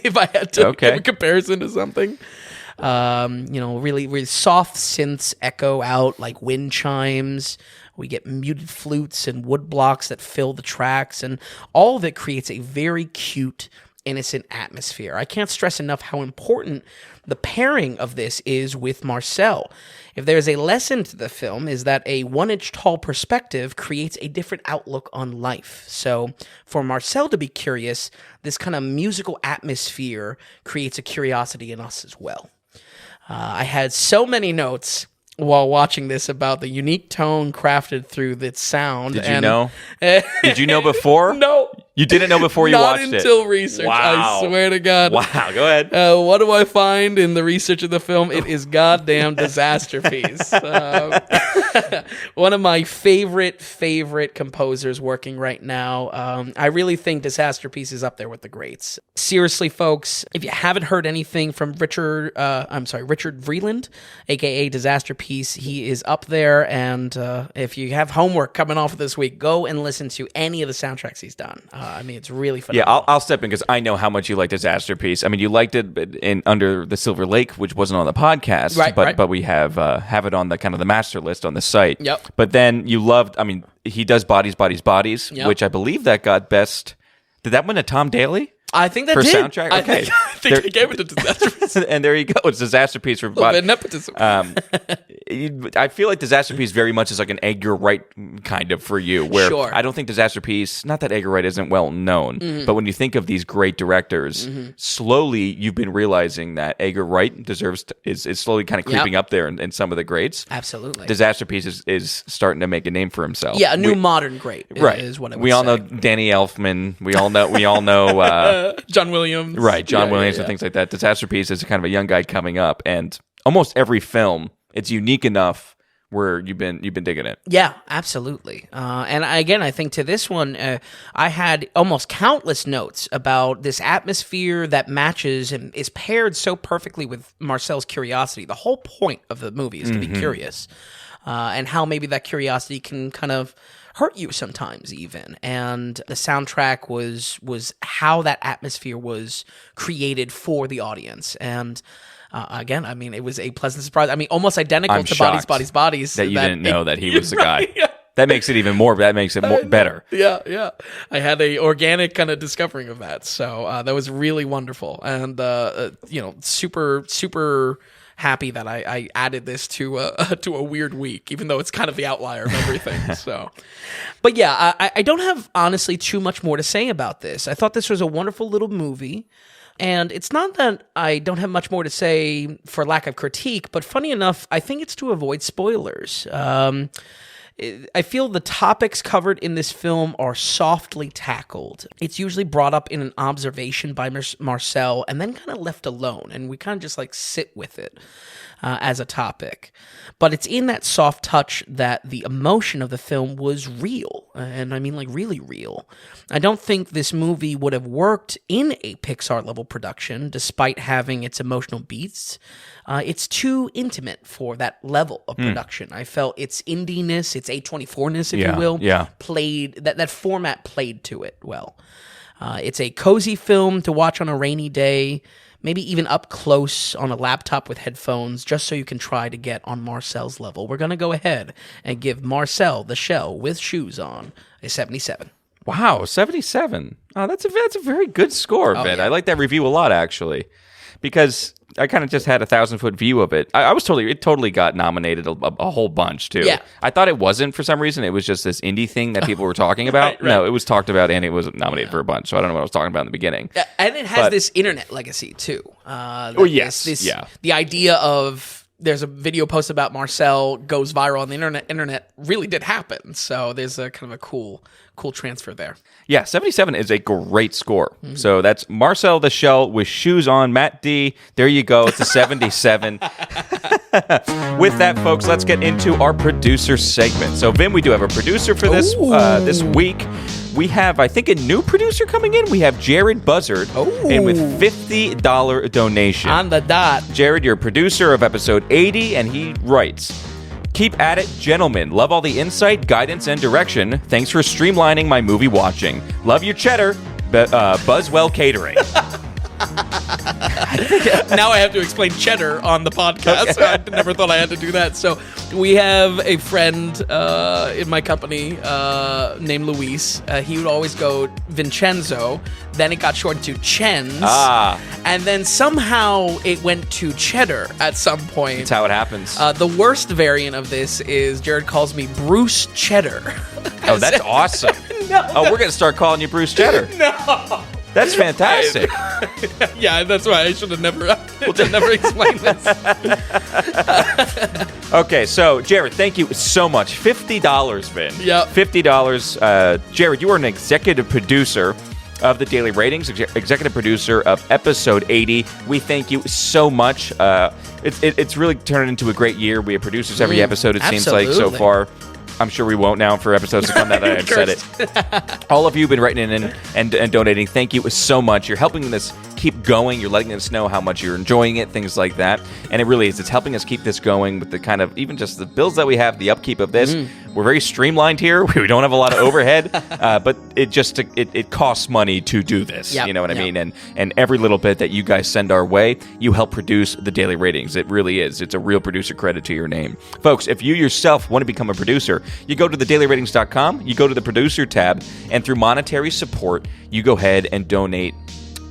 S2: if I had to give a comparison to something. Really, really soft synths echo out like wind chimes. We get muted flutes and wood blocks that fill the tracks, and all of it creates a very cute, innocent atmosphere. I can't stress enough how important the pairing of this is with Marcel. If there's a lesson to the film, is that a 1-inch tall perspective creates a different outlook on life. So for Marcel to be curious, this kind of musical atmosphere creates a curiosity in us as well. I had so many notes while watching this about the unique tone crafted through its sound.
S1: Did you know? Did you know before?
S2: No.
S1: You didn't know before you watched it?
S2: Not until research. Wow. I swear to God.
S1: Wow, go ahead.
S2: What do I find in the research of the film? It is goddamn disasterpiece. One of my favorite composers working right now. I really think Disasterpiece is up there with the greats. Seriously, folks, if you haven't heard anything from Richard Vreeland, aka Disasterpiece, he is up there. And if you have homework coming off of this week, go and listen to any of the soundtracks he's done. It's really phenomenal.
S1: Yeah, I'll step in because I know how much you like Disasterpiece. I mean, you liked it in Under the Silver Lake, which wasn't on the podcast, but we have it on the kind of the master list on the site.
S2: Yep.
S1: But then you loved. I mean, he does Bodies,
S2: yep.
S1: which I believe that got best. Did that win a Tom Daly?
S2: I think that
S1: for
S2: did.
S1: soundtrack. Okay,
S2: I think they gave it to Disasterpiece.
S1: And there you go. It's Disasterpiece for Bodies.
S2: Nepotism.
S1: I feel like Disasterpiece very much is like an Edgar Wright kind of for you, where
S2: Sure.
S1: I don't think Disasterpiece, not that Edgar Wright isn't well known, but when you think of these great directors, slowly you've been realizing that Edgar Wright is slowly kind of creeping up there in some of the greats.
S2: Absolutely.
S1: Disasterpiece is starting to make a name for himself.
S2: Yeah, a new modern great is what I would say.
S1: We all know Danny Elfman. We all know
S2: John Williams.
S1: Right, John Williams and things like that. Disasterpiece is kind of a young guy coming up, and almost every film, it's unique enough where you've been digging it.
S2: Yeah, absolutely. And I think to this one, I had almost countless notes about this atmosphere that matches and is paired so perfectly with Marcel's curiosity. The whole point of the movie is to be curious, and how maybe that curiosity can kind of hurt you sometimes even. And the soundtrack was how that atmosphere was created for the audience. And again, I mean, it was a pleasant surprise. I mean, almost identical to Bodies.
S1: That you didn't know that he was the guy. Yeah. That makes it even more. That makes it more better.
S2: Yeah. I had a organic kind of discovering of that. So that was really wonderful. And, super happy that I added this to a weird week, even though it's kind of the outlier of everything. So, but yeah, I don't have honestly too much more to say about this. I thought this was a wonderful little movie. And it's not that I don't have much more to say for lack of critique, but funny enough, I think it's to avoid spoilers. I feel the topics covered in this film are softly tackled. It's usually brought up in an observation by Marcel and then kind of left alone, and we kind of just like sit with it as a topic. But it's in that soft touch that the emotion of the film was real, and I mean like really real. I don't think this movie would have worked in a Pixar-level production, despite having its emotional beats. It's too intimate for that level of production. I felt its indie-ness, its A24-ness, if you will, played that format played to it well. It's a cozy film to watch on a rainy day, maybe even up close on a laptop with headphones, just so you can try to get on Marcel's level. We're going to go ahead and give Marcel the Shell with shoes on a 77.
S1: Wow, 77. Oh, that's a very good score, Vin. I like that review a lot, actually, because I kind of just had a 1,000-foot view of it. It totally got nominated a whole bunch, too.
S2: Yeah.
S1: I thought it wasn't for some reason. It was just this indie thing that people were talking about. Right. No, it was talked about, and it was nominated for a bunch, so I don't know what I was talking about in the beginning.
S2: And it has this internet legacy, too.
S1: The
S2: idea of there's a video post about Marcel goes viral on the internet really did happen. So there's a kind of a cool transfer there.
S1: Yeah, 77 is a great score. Mm-hmm. So that's Marcel the Shell with shoes on. Matt D, there you go. It's a 77. With that, folks, let's get into our producer segment. So, Vin, we do have a producer for this week. We have, I think, a new producer coming in. We have Jarrod Buzzard, and with $50 donation.
S2: On the dot.
S1: Jarrod, you're a producer of episode 80, and he writes, "Keep at it, gentlemen. Love all the insight, guidance, and direction. Thanks for streamlining my movie watching. Love your cheddar, Buzzwell Catering."
S2: Now I have to explain cheddar on the podcast. Okay. I never thought I had to do that. So we have a friend in my company named Luis. He would always go Vincenzo. Then it got shortened to Chen's. And then somehow it went to cheddar at some point.
S1: That's how it happens.
S2: The worst variant of this is Jarrod calls me Bruce Cheddar.
S1: Oh, that's awesome. We're going to start calling you Bruce Cheddar.
S2: No.
S1: That's fantastic.
S2: Yeah, that's why I should have never explained this.
S1: Okay, so Jarrod, thank you so much. $50, Vin.
S2: Yep.
S1: $50. Jarrod, you are an executive producer of the Daily Ratings, executive producer of episode 80. We thank you so much. It's really turned into a great year. We have producers every episode, it seems like, so far. I'm sure we won't now for episodes to come now that I've said it. All of you have been writing in and donating. Thank you so much. You're helping us keep going. You're letting us know how much you're enjoying it, things like that. And it really is. It's helping us keep this going with the kind of, even just the bills that we have, the upkeep of this. We're very streamlined here. We don't have a lot of overhead, but it costs money to do this. Yep. You know what I mean? And every little bit that you guys send our way, you help produce the Daily Ratings. It really is. It's a real producer credit to your name. Folks, if you yourself want to become a producer, you go to thedailyratings.com, you go to the producer tab, and through monetary support, you go ahead and donate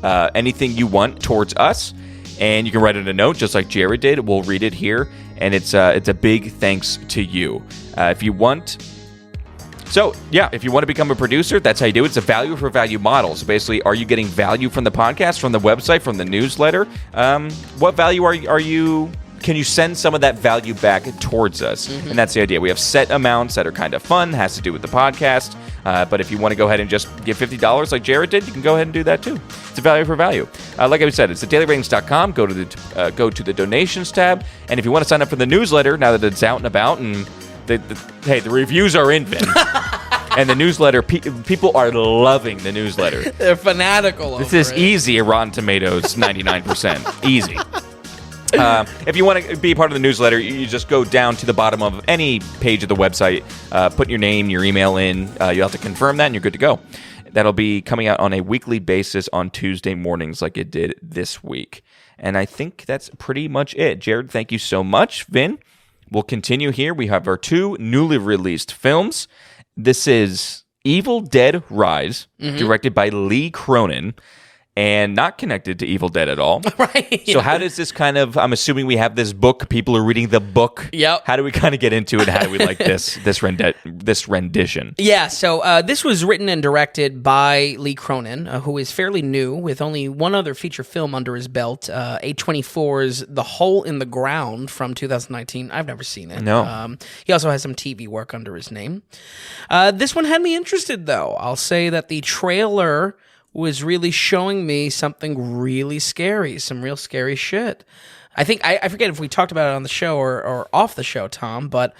S1: anything you want towards us. And you can write in a note just like Jarrod did. We'll read it here. And it's a big thanks to you. If you want to become a producer, that's how you do it. It's a value for value model. So basically, are you getting value from the podcast, from the website, from the newsletter? What value are you... Can you send some of that value back towards us? Mm-hmm. And that's the idea. We have set amounts that are kind of fun, has to do with the podcast. But if you want to go ahead and just give $50 like Jarrod did, you can go ahead and do that too. It's a value for value. Like I said, it's at dailyratings.com. Go to the donations tab. And if you want to sign up for the newsletter, now that it's out and about, and the reviews are in, Vin. And the newsletter, people are loving the newsletter.
S2: They're fanatical over it.
S1: This is easy at Rotten Tomatoes, 99%. Easy. If you want to be part of the newsletter, you just go down to the bottom of any page of the website, put your name, your email in. You'll have to confirm that, and you're good to go. That'll be coming out on a weekly basis on Tuesday mornings like it did this week. And I think that's pretty much it. Jarrod, thank you so much. Vin, we'll continue here. We have our two newly released films. This is Evil Dead Rise, directed by Lee Cronin, and not connected to Evil Dead at all.
S2: Right.
S1: So how does this kind of, I'm assuming we have this book, people are reading the book.
S2: Yep.
S1: How do we kind of get into it? How do we like this rendition?
S2: Yeah, so this was written and directed by Lee Cronin, who is fairly new, with only one other feature film under his belt, A24's The Hole in the Ground from 2019. I've never seen it.
S1: No.
S2: He also has some TV work under his name. This one had me interested, though. I'll say that the trailer was really showing me something really scary, some real scary shit. I think, I forget if we talked about it on the show or off the show, Tom, but,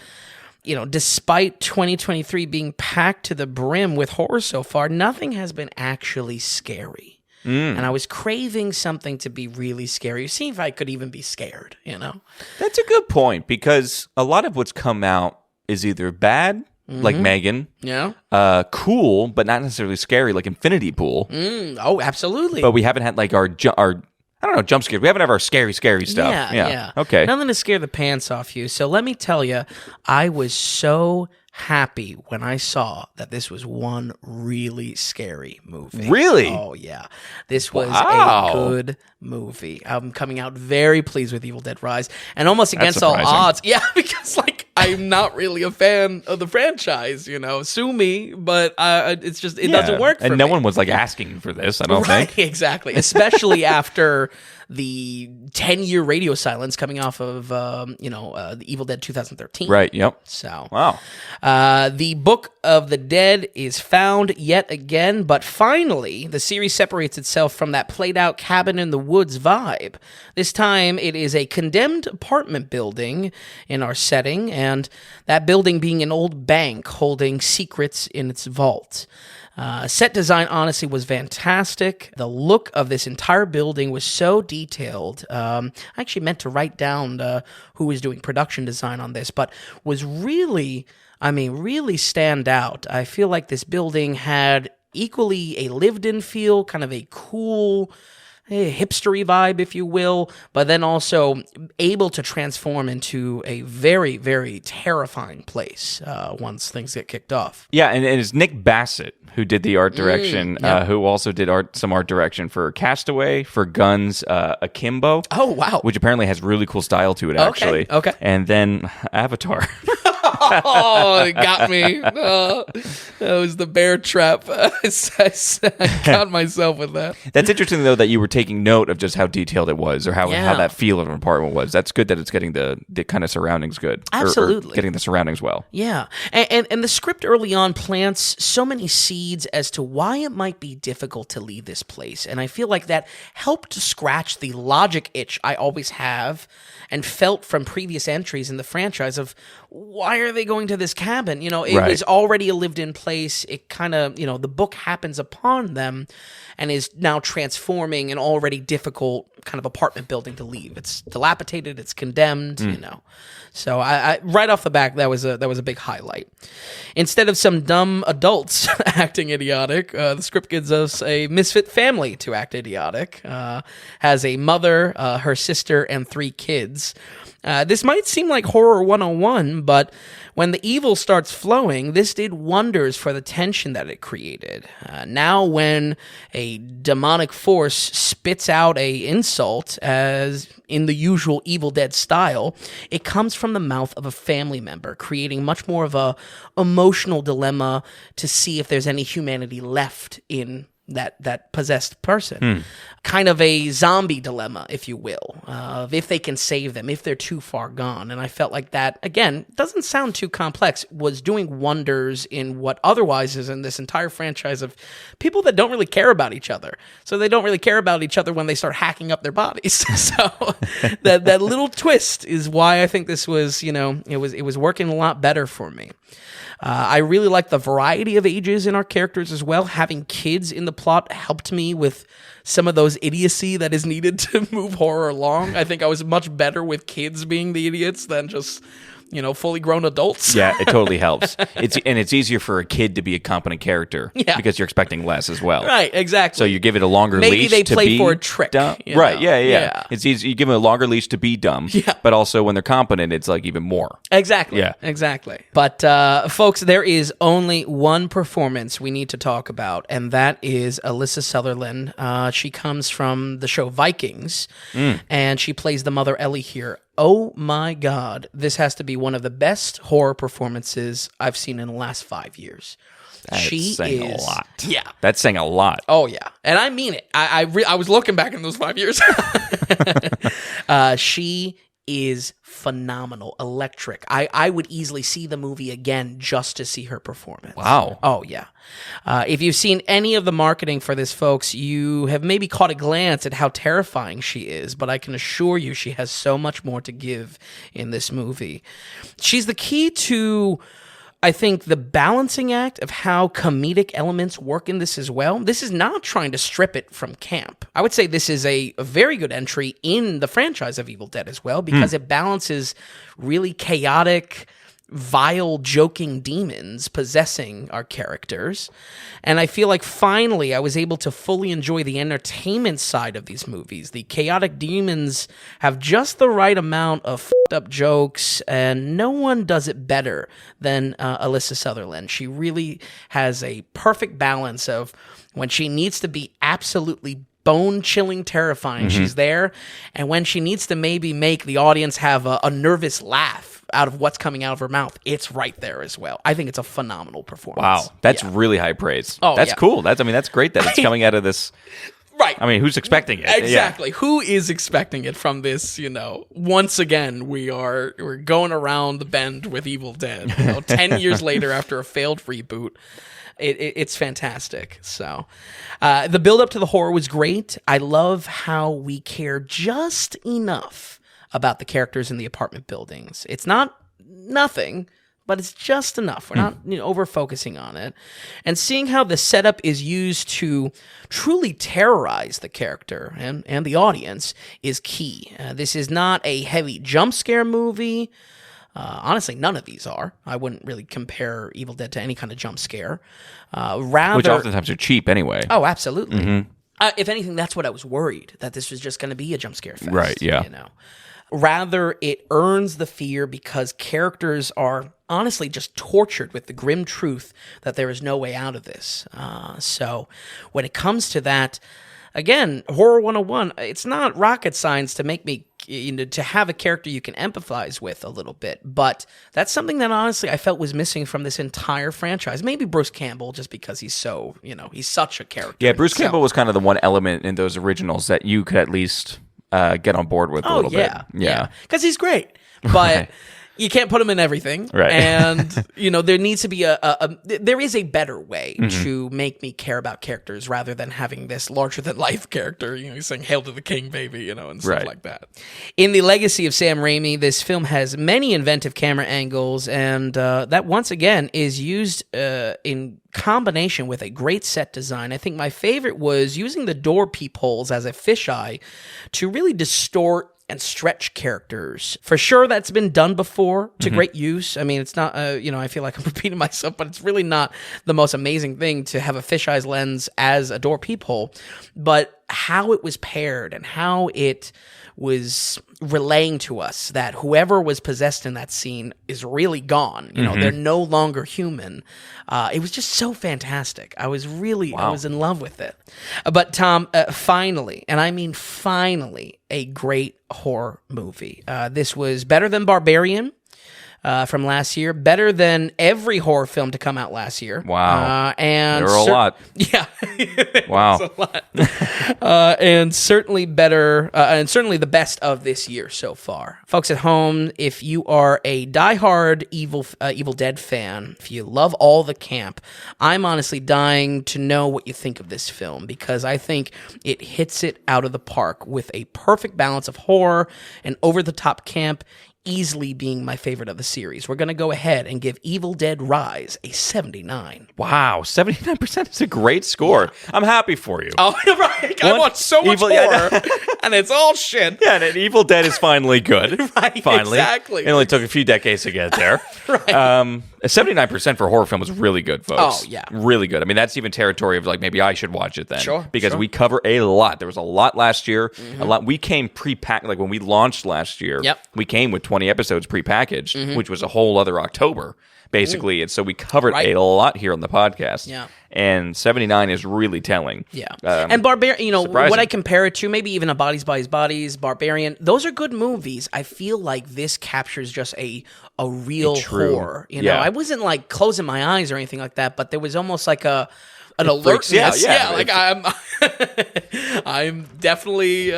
S2: despite 2023 being packed to the brim with horror so far, nothing has been actually scary. And I was craving something to be really scary. See if I could even be scared,
S1: That's a good point, because a lot of what's come out is either bad, like Megan.
S2: Yeah.
S1: Cool, but not necessarily scary, like Infinity Pool.
S2: Oh, absolutely.
S1: But we haven't had like our I don't know, jump scares. We haven't had our scary stuff.
S2: Yeah.
S1: Okay.
S2: Nothing to scare the pants off you. So let me tell you, I was so happy when I saw that this was one really scary movie.
S1: Really?
S2: Oh, yeah. This was
S1: Wow.
S2: a good movie. I'm coming out very pleased with Evil Dead Rise, and almost against all
S1: surprising.
S2: odds. Yeah, because I'm not really a fan of the franchise, sue me, but it's just, it doesn't work for me.
S1: And no one was like asking for this, I don't think.
S2: Exactly. Especially after the 10-year radio silence coming off of, the Evil Dead 2013.
S1: Right, yep.
S2: So,
S1: Wow.
S2: The Book of the Dead is found yet again, but finally, the series separates itself from that played-out cabin in the woods vibe. This time, it is a condemned apartment building in our setting, and that building being an old bank holding secrets in its vault. Set design, honestly, was fantastic. The look of this entire building was so detailed. I actually meant to write down who was doing production design on this, but was really stand out. I feel like this building had equally a lived-in feel, kind of a cool, hipstery vibe, if you will, but then also able to transform into a very, very terrifying place once things get kicked off.
S1: Yeah, and it's Nick Bassett who did the art direction, who also did some art direction for Castaway, for Guns, Akimbo.
S2: Oh, wow.
S1: Which apparently has really cool style to it, actually.
S2: Okay.
S1: And then Avatar.
S2: Oh, it got me. That was the bear trap. I got myself with that.
S1: That's interesting, though, that you were taking note of just how detailed it was, or how that feel of an apartment was. That's good that it's getting the kind of surroundings good.
S2: Absolutely.
S1: Or getting the surroundings well.
S2: Yeah. And the script early on plants so many seeds as to why it might be difficult to leave this place. And I feel like that helped to scratch the logic itch I always have and felt from previous entries in the franchise of why are they going to this cabin? It was already a lived-in place. It kind of, the book happens upon them and is now transforming an already difficult kind of apartment building to leave. It's dilapidated, it's condemned, So I right off the back, that was a big highlight. Instead of some dumb adults acting idiotic, the script gives us a misfit family to act idiotic. Has a mother, her sister, and 3 kids. This might seem like Horror 101, but when the evil starts flowing, this did wonders for the tension that it created. Now when a demonic force spits out a insult, as in the usual Evil Dead style, it comes from the mouth of a family member, creating much more of a emotional dilemma to see if there's any humanity left in that possessed person. Kind of a zombie dilemma, if you will, of if they can save them, if they're too far gone. And I felt like that, again, doesn't sound too complex, was doing wonders in what otherwise is in this entire franchise of people that don't really care about each other. So they don't really care about each other when they start hacking up their bodies. So that little twist is why I think this was, it was working a lot better for me. I really like the variety of ages in our characters as well. Having kids in the plot helped me with some of those idiocy that is needed to move horror along. I think I was much better with kids being the idiots than just fully grown adults.
S1: Yeah, it totally helps. It's easier for a kid to be a competent character because you're expecting less as well.
S2: Right, exactly.
S1: So you give it a longer
S2: Maybe
S1: leash
S2: they
S1: to
S2: play
S1: be
S2: for a trick.
S1: dumb. Right, yeah. It's easy. You give them a longer leash to be dumb, but also when they're competent, it's like even more.
S2: Exactly.
S1: Yeah.
S2: Exactly. But folks, there is only one performance we need to talk about, and that is Alyssa Sutherland. She comes from the show Vikings, and she plays the mother Ellie here. Oh my God, this has to be one of the best horror performances I've seen in the last 5 years.
S1: That's saying a lot.
S2: Yeah.
S1: That's saying a lot.
S2: Oh, yeah. And I mean it. I was looking back in those 5 years. She is phenomenal, electric. I would easily see the movie again just to see her performance.
S1: Wow.
S2: Oh, yeah. If you've seen any of the marketing for this, folks, you have maybe caught a glance at how terrifying she is, but I can assure you she has so much more to give in this movie. She's the key to, I think, the balancing act of how comedic elements work in this as well. This is not trying to strip it from camp. I would say this is a very good entry in the franchise of Evil Dead as well, because it balances really chaotic, vile, joking demons possessing our characters. And I feel like finally I was able to fully enjoy the entertainment side of these movies. The chaotic demons have just the right amount of fucked up jokes, and no one does it better than Alyssa Sutherland. She really has a perfect balance of when she needs to be absolutely bone-chilling terrifying, she's there, and when she needs to maybe make the audience have a nervous laugh out of what's coming out of her mouth, it's right there as well. I think it's a phenomenal performance.
S1: Wow, that's really high praise.
S2: Oh,
S1: that's cool. That's great that it's coming out of this.
S2: Right.
S1: I mean, who's expecting it?
S2: Exactly. Yeah. Who is expecting it from this, once again, we're going around the bend with Evil Dead, 10 years later after a failed reboot. It's fantastic. So the build up to the horror was great. I love how we care just enough about the characters in the apartment buildings. It's not nothing, but it's just enough. We're not over focusing on it. And seeing how the setup is used to truly terrorize the character and the audience is key. This is not a heavy jump scare movie. Honestly, none of these are. I wouldn't really compare Evil Dead to any kind of jump scare.
S1: Which oftentimes are cheap anyway.
S2: Oh, absolutely. If anything, that's what I was worried, that this was just going to be a jump scare fest.
S1: Right, yeah.
S2: Rather, it earns the fear because characters are honestly just tortured with the grim truth that there is no way out of this. So when it comes to that, again, Horror 101, it's not rocket science to make me, to have a character you can empathize with a little bit. But that's something that honestly I felt was missing from this entire franchise. Maybe Bruce Campbell, just because he's so, he's such a character.
S1: Yeah, Bruce Campbell was kind of the one element in those originals that you could at least get on board with a little bit. Yeah. Because
S2: he's great. But you can't put him in everything.
S1: Right.
S2: And, there needs to be there is a better way to make me care about characters rather than having this larger than life character, he's saying "Hail to the King, baby," and stuff like that. In the legacy of Sam Raimi, this film has many inventive camera angles, and that once again is used in combination with a great set design. I think my favorite was using the door peepholes as a fisheye to really distort and stretch characters. For sure, that's been done before to great use. I mean, it's not, I feel like I'm repeating myself, but it's really not the most amazing thing to have a fisheye's lens as a door peephole. But how it was paired and how it was relaying to us that whoever was possessed in that scene is really gone. They're no longer human. It was just so fantastic. I was in love with it. But Tom, finally, and I mean finally, a great horror movie. This was better than Barbarian from last year, better than every horror film to come out last year.
S1: Wow.
S2: And
S1: there were a lot.
S2: Yeah.
S1: Wow.
S2: A lot. And certainly better, and certainly the best of this year so far. Folks at home, if you are a diehard Evil Dead fan, if you love all the camp, I'm honestly dying to know what you think of this film, because I think it hits it out of the park with a perfect balance of horror and over-the-top camp, easily being my favorite of the series. We're going to go ahead and give Evil Dead Rise a 79.
S1: Wow, 79% is a great score. Yeah. I'm happy for you.
S2: Oh, right. I want so much more, and it's all shit.
S1: Yeah, and Evil Dead is finally good.
S2: Right,
S1: finally.
S2: Exactly.
S1: It only took a few decades to get there.
S2: Right.
S1: 79% for a horror film is really good, folks.
S2: Oh, yeah.
S1: Really good. I mean, that's even territory of like, maybe I should watch it then.
S2: Sure.
S1: Because we cover a lot. There was a lot last year. A lot. We came pre-packed, like when we launched last year, we came with 20 episodes pre-packaged, which was a whole other October, basically. And so we covered a lot here on the podcast.
S2: Yeah.
S1: And 79 is really telling.
S2: Yeah. And Barbarian,
S1: surprising.
S2: what I compare it to, maybe even a Bodies, Bodies, Barbarian, those are good movies. I feel like this captures just a real horror. You know, I wasn't like closing my eyes or anything like that, but there was almost like an alertness. Yeah, like I'm definitely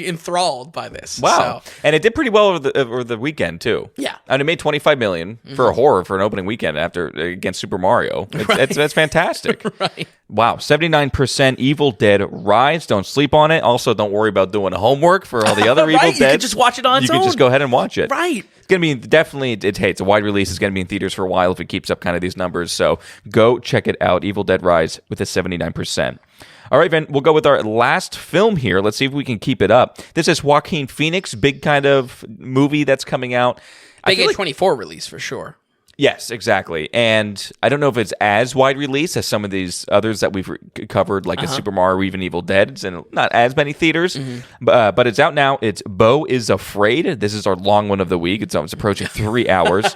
S2: enthralled by this.
S1: Wow.
S2: So.
S1: And it did pretty well over the weekend too.
S2: Yeah.
S1: And it made $25 million for a horror for an opening weekend against Super Mario. That's fantastic.
S2: Right.
S1: Wow. 79% Evil Dead Rise. Don't sleep on it. Also, don't worry about doing homework for all the other Evil Dead.
S2: You can just watch it on its own.
S1: You can just go ahead and watch it.
S2: Right.
S1: It's going to be definitely, it's a wide release. It's going to be in theaters for a while if it keeps up kind of these numbers. So go check it out. Evil Dead Rise with a 79%. All right, Vin, we'll go with our last film here. Let's see if we can keep it up. This is Joaquin Phoenix, big kind of movie that's coming out.
S2: Big A24 release for sure.
S1: Yes, exactly. And I don't know if it's as wide release as some of these others that we've covered, like a Super Mario or even Evil Dead. It's in not as many theaters, but it's out now. It's Beau is Afraid. This is our long one of the week. It's approaching 3 hours.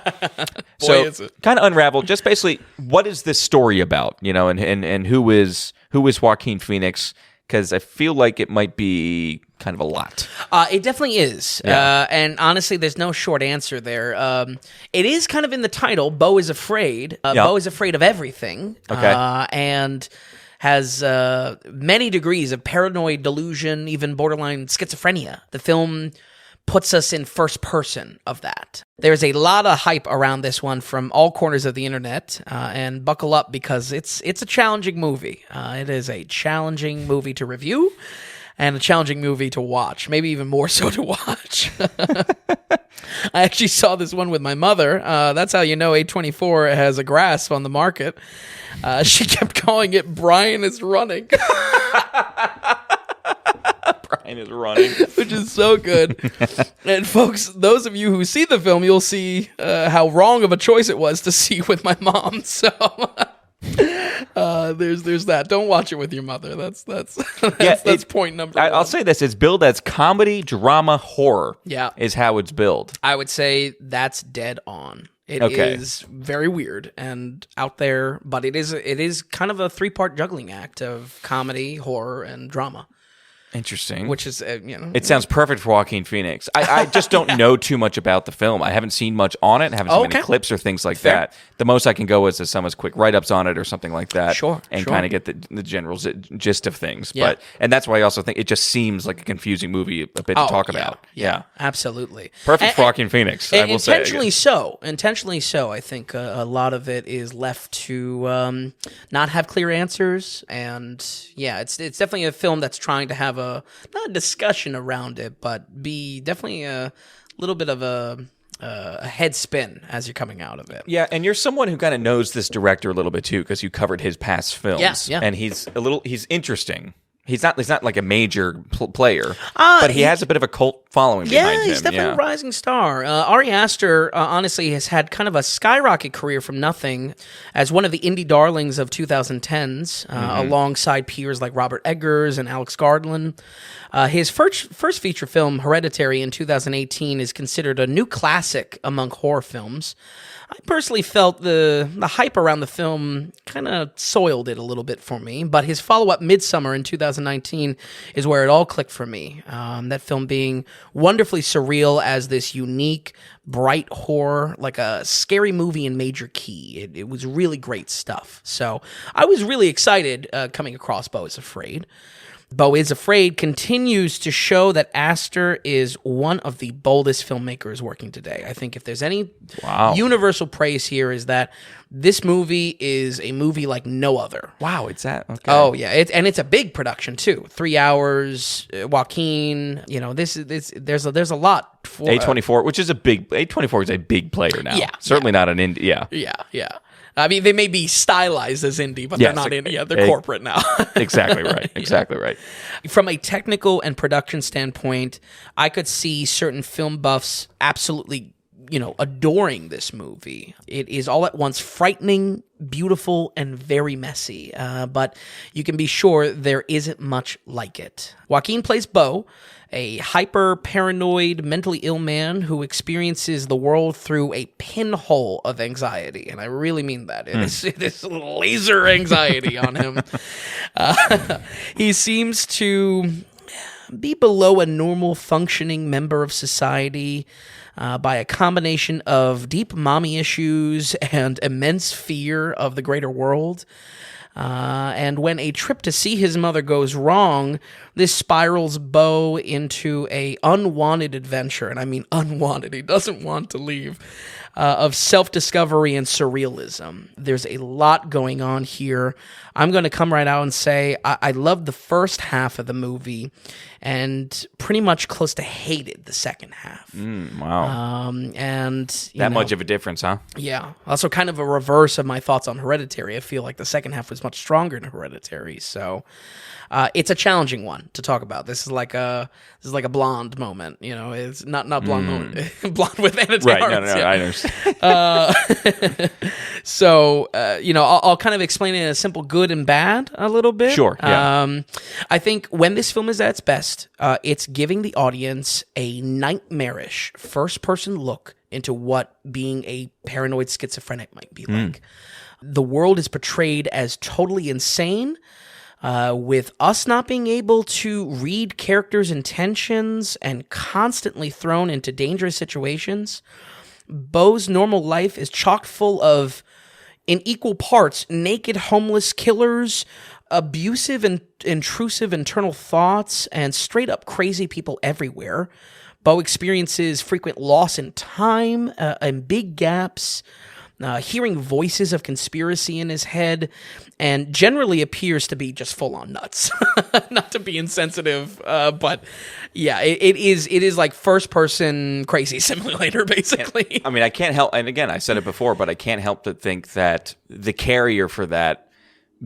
S2: Boy,
S1: so kind of unraveled. Just basically, what is this story about? You know, and who is Joaquin Phoenix? Because I feel like it might be kind of a lot.
S2: It definitely is. Yeah. And honestly, there's no short answer there. It is kind of in the title, Beau is Afraid. Beau is afraid of everything.
S1: Okay.
S2: And has many degrees of paranoid delusion, even borderline schizophrenia. The film puts us in first person of that. There's a lot of hype around this one from all corners of the internet, and buckle up because it's a challenging movie. It is a challenging movie to review and a challenging movie to watch, maybe even more so to watch. I actually saw this one with my mother. That's how you know A24 has a grasp on the market. She kept calling it Brian is Running.
S1: Brian is Running.
S2: Which is so good. And folks, those of you who see the film, you'll see how wrong of a choice it was to see with my mom. So there's that. Don't watch it with your mother. That's point number one.
S1: I'll say this. It's billed as comedy, drama, horror.
S2: Yeah.
S1: Is how it's billed.
S2: I would say that's dead on. It is very weird and out there, but it is kind of a 3-part juggling act of comedy, horror, and drama.
S1: Interesting.
S2: Which is,
S1: It sounds perfect for Joaquin Phoenix. I just don't know too much about the film. I haven't seen much on it. I haven't seen any clips or things like that. The most I can go is to someone's quick write-ups on it or something like that.
S2: Sure.
S1: And kind of get the general gist of things.
S2: Yeah.
S1: And that's why I also think it just seems like a confusing movie a bit to talk about.
S2: Yeah. Absolutely.
S1: Perfect for Joaquin Phoenix, I will say.
S2: Intentionally so. I think a lot of it is left to not have clear answers. And yeah, it's definitely a film that's trying to have not a discussion around it, but be definitely a little bit of a head spin as you're coming out of it.
S1: Yeah, and you're someone who kind of knows this director a little bit too, because you covered his past films.
S2: Yeah.
S1: And he's interesting. He's not like a major player, but he has a bit of a cult following behind him.
S2: Yeah, he's definitely a rising star. Ari Aster, honestly, has had kind of a skyrocket career from nothing as one of the indie darlings of 2010s, alongside peers like Robert Eggers and Alex Garland. His first feature film, Hereditary, in 2018, is considered a new classic among horror films. I personally felt the hype around the film kind of soiled it a little bit for me, but his follow-up, Midsummer, in 2019, is where it all clicked for me. That film being wonderfully surreal as this unique, bright horror, like a scary movie in major key. It was really great stuff. So I was really excited coming across Beau is Afraid. Beau is Afraid continues to show that Aster is one of the boldest filmmakers working today. I think if there's any universal praise here is that this movie is a movie like no other.
S1: Wow, it's that? Okay.
S2: Oh, yeah. It's a big production, too. 3 hours, Joaquin, there's a lot
S1: A24, which is A24 is a big player now.
S2: Yeah,
S1: certainly not an indie. Yeah,
S2: yeah. I mean, they may be stylized as indie, but they're not indie. Yeah, they're corporate now.
S1: Exactly right. Exactly right.
S2: From a technical and production standpoint, I could see certain film buffs absolutely, adoring this movie. It is all at once frightening, beautiful, and very messy. But you can be sure there isn't much like it. Joaquin plays Beau, a hyper-paranoid, mentally ill man who experiences the world through a pinhole of anxiety. And I really mean that. It is laser anxiety on him. He seems to be below a normal functioning member of society by a combination of deep mommy issues and immense fear of the greater world. And when a trip to see his mother goes wrong, this spirals Beau into a unwanted adventure. And I mean unwanted. He doesn't want to leave. Of self-discovery and surrealism. There's a lot going on here. I'm going to come right out and say I loved the first half of the movie and pretty much close to hated the second half.
S1: Wow.
S2: And
S1: that much of a difference, huh?
S2: Yeah. Also kind of a reverse of my thoughts on Hereditary. I feel like the second half was much stronger than Hereditary. So it's a challenging one to talk about. This is like a blonde moment, It's not blonde moment. Blonde with Anna
S1: Right.
S2: Arts,
S1: No, I understand.
S2: So, I'll kind of explain it as simple good and bad a little bit.
S1: Sure, yeah.
S2: I think when this film is at its best, it's giving the audience a nightmarish first-person look into what being a paranoid schizophrenic might be like. The world is portrayed as totally insane, with us not being able to read characters' intentions and constantly thrown into dangerous situations. Beau's normal life is chock full of, in equal parts, naked homeless killers, abusive and intrusive internal thoughts, and straight-up crazy people everywhere. Beau experiences frequent loss in time and big gaps, hearing voices of conspiracy in his head, and generally appears to be just full-on nuts. Not to be insensitive, but yeah, it is like first-person crazy simulator, basically.
S1: I mean, I can't help, and again, I said it before, but I can't help but think that the carrier for that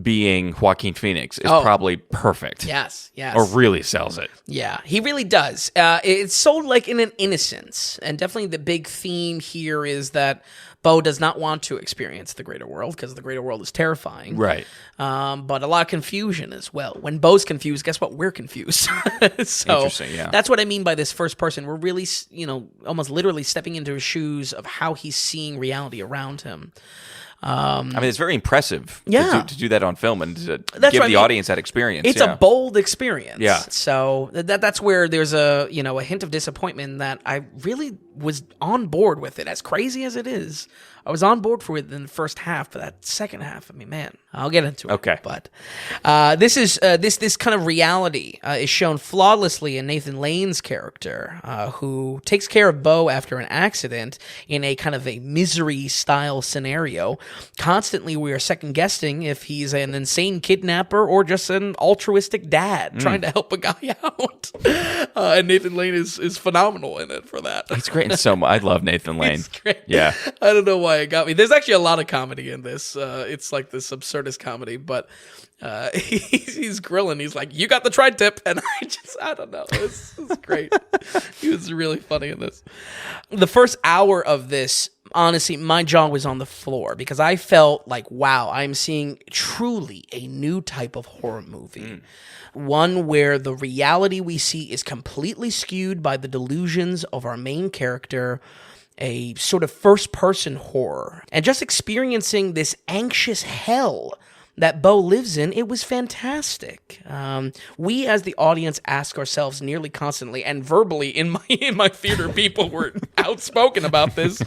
S1: being Joaquin Phoenix is probably perfect.
S2: Yes.
S1: Or really sells it.
S2: Yeah, he really does. It's sold like in an innocence, and definitely the big theme here is that Beau does not want to experience the greater world because the greater world is terrifying.
S1: Right.
S2: But a lot of confusion as well. When Beau's confused, guess what? We're confused. So
S1: interesting, yeah.
S2: That's what I mean by this first person. We're really, almost literally stepping into his shoes of how he's seeing reality around him.
S1: I mean, it's very impressive
S2: Yeah.
S1: to do that on film and to
S2: That's
S1: give
S2: what I
S1: the
S2: mean.
S1: audience that experience.
S2: It's a bold experience.
S1: Yeah.
S2: So that's where there's a hint of disappointment that I really was on board with it. As crazy as it is, I was on board for it in the first half, but that second half, I mean, man, I'll get into it.
S1: Okay.
S2: But this kind of reality is shown flawlessly in Nathan Lane's character, who takes care of Beau after an accident in a kind of a misery-style scenario. Constantly, we are second-guessing if he's an insane kidnapper or just an altruistic dad trying to help a guy out. And Nathan Lane is phenomenal in it for that.
S1: It's great. And I love Nathan Lane.
S2: It's great.
S1: Yeah.
S2: I don't know why it got me. There's actually a lot of comedy in this. It's like this absurdist comedy, but he's grilling. He's like, "You got the tri-tip," and I don't know. It's great. He was really funny in this. The first hour of this, honestly, my jaw was on the floor because I felt like, wow, I'm seeing truly a new type of horror movie. One where the reality we see is completely skewed by the delusions of our main character, a sort of first-person horror. And just experiencing this anxious hell that Beau lives in, it was fantastic. We, as the audience, ask ourselves nearly constantly, and verbally in my theater, people were outspoken about this,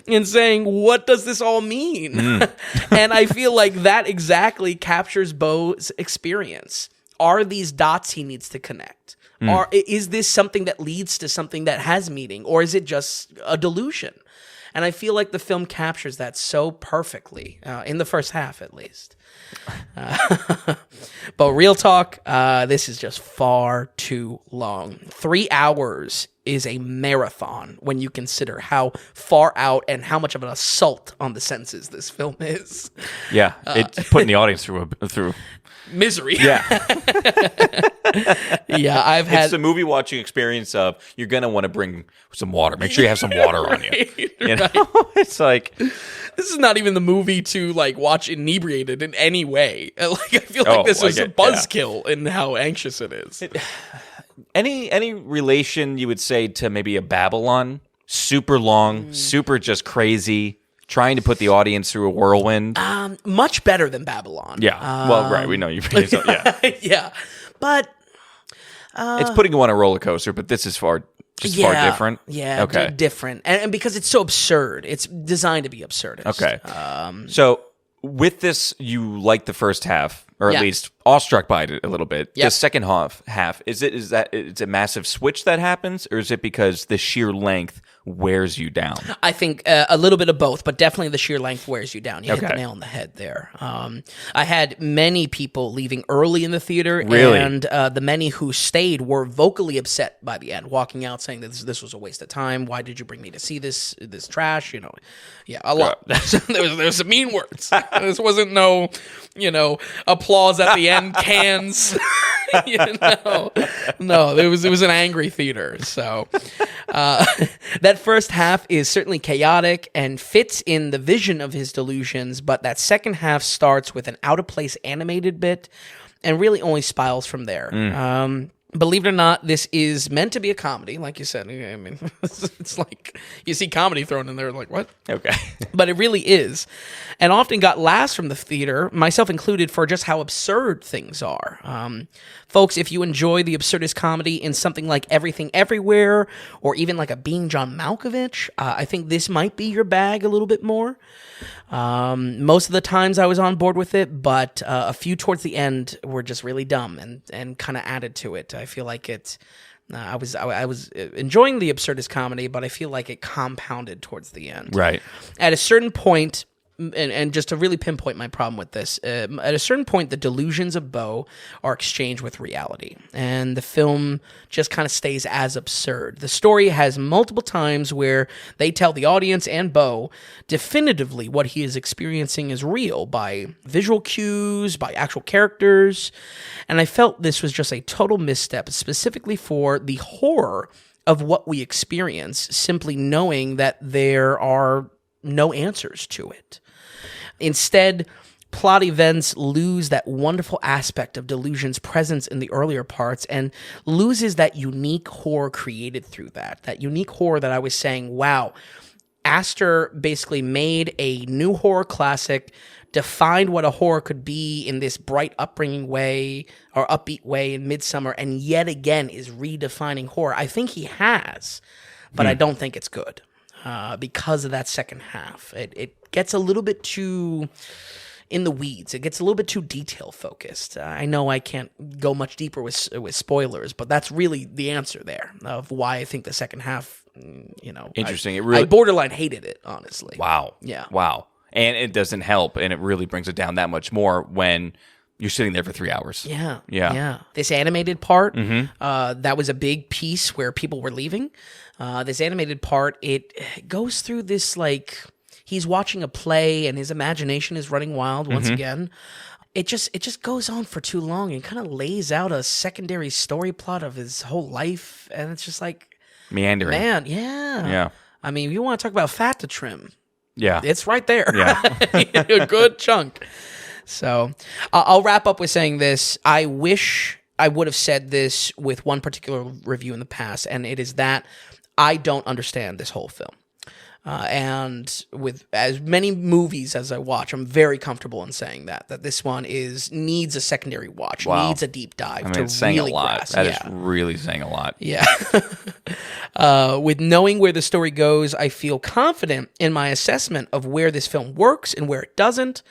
S2: in saying, what does this all mean? And I feel like that exactly captures Beau's experience. Are these dots he needs to connect? Is this something that leads to something that has meaning? Or is it just a delusion? And I feel like the film captures that so perfectly, in the first half at least. But real talk, this is just far too long. 3 hours is a marathon when you consider how far out and how much of an assault on the senses this film is.
S1: Yeah, it's putting the audience through
S2: misery.
S1: Yeah.
S2: Yeah, I've had...
S1: It's a movie watching experience of, you're going to want to bring some water. Make sure you have some water on you. You know? It's like...
S2: This is not even the movie to like watch inebriated in any way. Like I feel like this is a buzzkill in how anxious it is.
S1: Any relation you would say to maybe a Babylon? Super long, super just crazy, trying to put the audience through a whirlwind.
S2: Much better than Babylon.
S1: Yeah. Well, right. We know you. Yeah.
S2: Yeah. But
S1: it's putting you on a roller coaster, but this is far different.
S2: Yeah.
S1: Okay.
S2: Different, and because it's so absurd, it's designed to be absurdist.
S1: Okay. So with this, you like the first half, or at least awestruck by it a little bit.
S2: Yeah.
S1: The second half is it's a massive switch that happens, or is it because the sheer length wears you down?
S2: I think a little bit of both, but definitely the sheer length wears you down. You hit the
S1: Okay.
S2: nail on the head there. I had many people leaving early in the theater,
S1: Really?
S2: and the many who stayed were vocally upset by the end, walking out saying that this was a waste of time. Why did you bring me to see this trash? You know, yeah, a lot. there was some mean words. This wasn't no, applause at the end cans. No, it was an angry theater. So that first half is certainly chaotic and fits in the vision of his delusions, but that second half starts with an out of place animated bit and really only spirals from there. Believe it or not, this is meant to be a comedy, like you said. I mean, it's like you see comedy thrown in there, like, what?
S1: Okay.
S2: But it really is. And often got laughs from the theater, myself included, for just how absurd things are. Folks, if you enjoy the absurdist comedy in something like Everything Everywhere, or even like a Being John Malkovich, I think this might be your bag a little bit more. Most of the times I was on board with it, but a few towards the end were just really dumb and kind of added to it. I feel like it... I was enjoying the absurdist comedy, but I feel like it compounded towards the end.
S1: Right.
S2: At a certain point, and just to really pinpoint my problem with this, at a certain point, the delusions of Beau are exchanged with reality, and the film just kind of stays as absurd. The story has multiple times where they tell the audience and Beau definitively what he is experiencing is real by visual cues, by actual characters, and I felt this was just a total misstep, specifically for the horror of what we experience, simply knowing that there are no answers to it. Instead, plot events lose that wonderful aspect of delusion's presence in the earlier parts and loses that unique horror created through that unique horror that I was saying, wow, Aster basically made a new horror classic, defined what a horror could be in this bright upbringing way or upbeat way in Midsummer, and yet again is redefining horror. I think he has, but I don't think it's good. Because of that second half. It gets a little bit too in the weeds. It gets a little bit too detail focused. I know I can't go much deeper with spoilers, but that's really the answer there of why I think the second half,
S1: Interesting.
S2: I borderline hated it, honestly.
S1: Wow.
S2: Yeah.
S1: Wow. And it doesn't help, and it really brings it down that much more when you're sitting there for 3 hours.
S2: Yeah. This animated part, that was a big piece where people were leaving. This animated part, it goes through this, like, he's watching a play and his imagination is running wild once again. It just goes on for too long and kind of lays out a secondary story plot of his whole life, and it's just like...
S1: meandering.
S2: Man, yeah.
S1: Yeah.
S2: I mean, you want to talk about fat to trim.
S1: Yeah.
S2: It's right there.
S1: Yeah.
S2: A good chunk. So I'll wrap up with saying this. I wish I would have said this with one particular review in the past, and it is that I don't understand this whole film. And with as many movies as I watch, I'm very comfortable in saying that this one needs a secondary watch, needs a deep dive to
S1: it's saying
S2: really
S1: a lot.
S2: grasp.
S1: That is really saying a lot.
S2: Yeah. With knowing where the story goes, I feel confident in my assessment of where this film works and where it doesn't.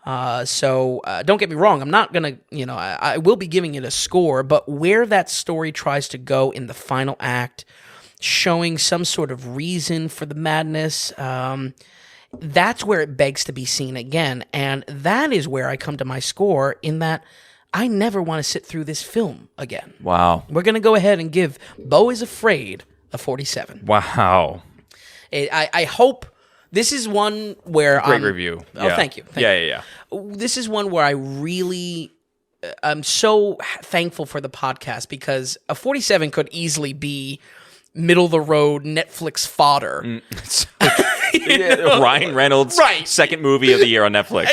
S2: So don't get me wrong. I'm not going to, I will be giving it a score, but where that story tries to go in the final act showing some sort of reason for the madness, that's where it begs to be seen again. And that is where I come to my score, in that I never want to sit through this film again.
S1: Wow.
S2: We're going to go ahead and give Beau is Afraid a 47.
S1: Wow.
S2: I hope this is one where
S1: Great review.
S2: Oh,
S1: Yeah.
S2: Thank you.
S1: Yeah.
S2: This is one where I'm so thankful for the podcast, because a 47 could easily be middle of the road Netflix fodder.
S1: Ryan Reynolds' second movie of the year on Netflix.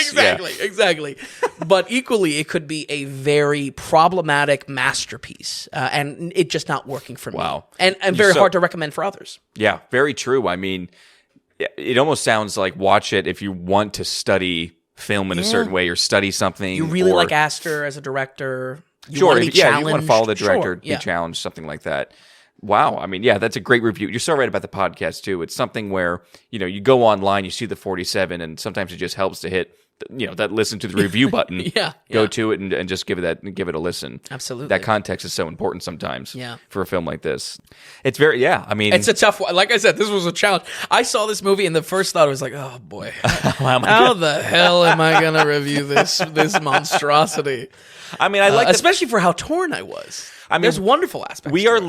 S2: Exactly. But equally, it could be a very problematic masterpiece, and it just not working for me.
S1: Wow.
S2: And very hard to recommend for others.
S1: Yeah, very true. I mean, it almost sounds like watch it if you want to study film in a certain way or study something.
S2: You really like Astor as a director. You
S1: you
S2: want to
S1: follow the director,
S2: be
S1: challenged, something like that. Wow. I mean, yeah, that's a great review. You're so right about the podcast, too. It's something where, you go online, you see the 47, and sometimes it just helps to hit, that listen to the review button. Go to it and just give it a listen.
S2: Absolutely.
S1: That context is so important sometimes for a film like this. It's I mean...
S2: It's a tough one. Like I said, this was a challenge. I saw this movie, and the first thought was like, oh, boy. How the hell am I going to review this monstrosity?
S1: I mean, I like...
S2: especially for how torn I was. I mean, there's wonderful aspects.
S1: We are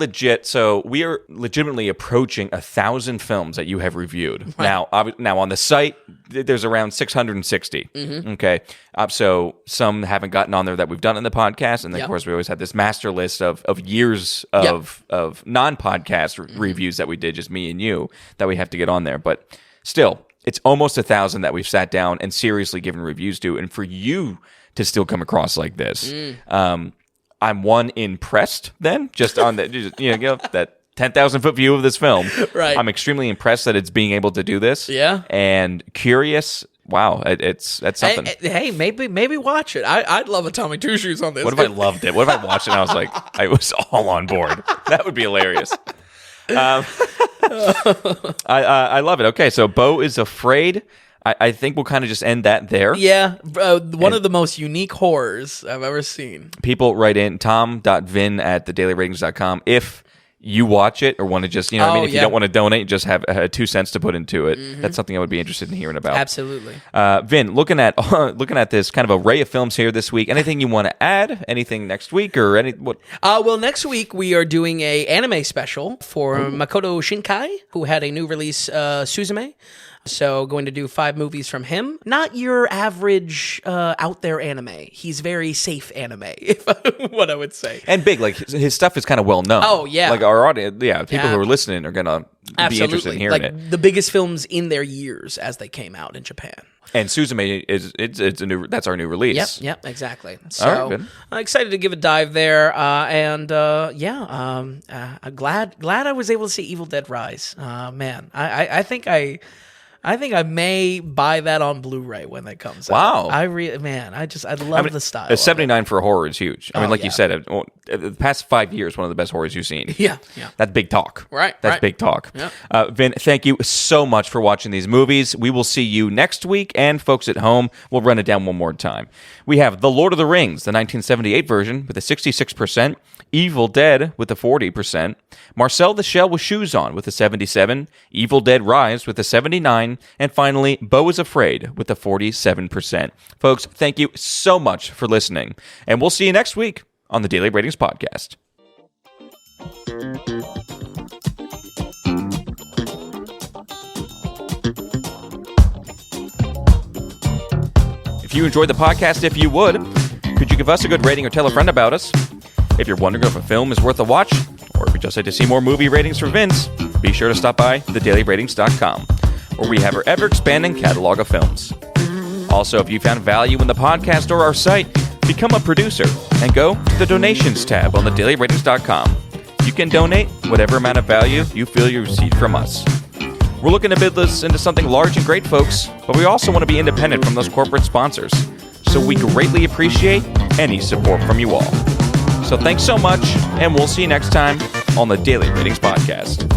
S1: legitimately approaching 1,000 films that you have reviewed. Right. Now on the site, there's around 660. Mm-hmm. Okay, so some haven't gotten on there that we've done in the podcast, and then of course we always have this master list of years of non-podcast reviews that we did, just me and you, that we have to get on there. But still, it's almost 1,000 that we've sat down and seriously given reviews to, and for you to still come across like this. I'm impressed then, just on that, that 10,000 foot view of this film.
S2: Right.
S1: I'm extremely impressed that it's being able to do this.
S2: Yeah.
S1: And curious. Wow. That's something.
S2: Hey, maybe watch it. I'd love a Tommy Two Shoes on this.
S1: What if I loved it? What if I watched it and I was like, I was all on board? That would be hilarious. I love it. Okay. So Beau is Afraid. I think we'll kind of just end that there.
S2: Yeah, one of the most unique horrors I've ever seen. People write in
S1: tom.vin@thedailyratings.com if you watch it or want to just, if you don't want to donate, just have 2 cents to put into it. Mm-hmm. That's something I would be interested in hearing about.
S2: Absolutely.
S1: Vin, looking at this kind of array of films here this week, anything you want to add? Anything next week or what?
S2: Well, next week we are doing a anime special for Makoto Shinkai, who had a new release, Suzume. So going to do 5 movies from him. Not your average out there anime. He's very safe anime, what I would say.
S1: And big, like his stuff is kind of well known.
S2: Oh, yeah.
S1: Like our audience, people who are listening are going to be interested in hearing it.
S2: The biggest films in their years as they came out in Japan.
S1: And Suzume that's our new release.
S2: Yep, exactly. So I'm excited to give a dive there, I'm glad I was able to see Evil Dead Rise. Man, I think I may buy that on Blu-ray when that comes out.
S1: Wow.
S2: I love the style.
S1: A 79 for a horror is huge. I mean, like you said, the past 5 years, one of the best horrors you've seen.
S2: Yeah.
S1: That's big talk.
S2: Right.
S1: That's big talk.
S2: Yeah.
S1: Vin, thank you so much for watching these movies. We will see you next week, and folks at home, we'll run it down one more time. We have The Lord of the Rings, the 1978 version with a 66%, Evil Dead with a 40%, Marcel the Shell with Shoes On with a 77%, Evil Dead Rise with a 79%, and finally, Beau is Afraid with a 47%. Folks, thank you so much for listening, and we'll see you next week on the Daily Ratings Podcast. If you enjoyed the podcast, if you would, could you give us a good rating or tell a friend about us? If you're wondering if a film is worth a watch, or if you just like to see more movie ratings from Vince, be sure to stop by thedailyratings.com, where we have our ever-expanding catalog of films. Also, if you found value in the podcast or our site, become a producer and go to the donations tab on thedailyratings.com. You can donate whatever amount of value you feel you received from us. We're looking to build this into something large and great, folks, but we also want to be independent from those corporate sponsors. So we greatly appreciate any support from you all. So thanks so much, and we'll see you next time on the Daily Ratings Podcast.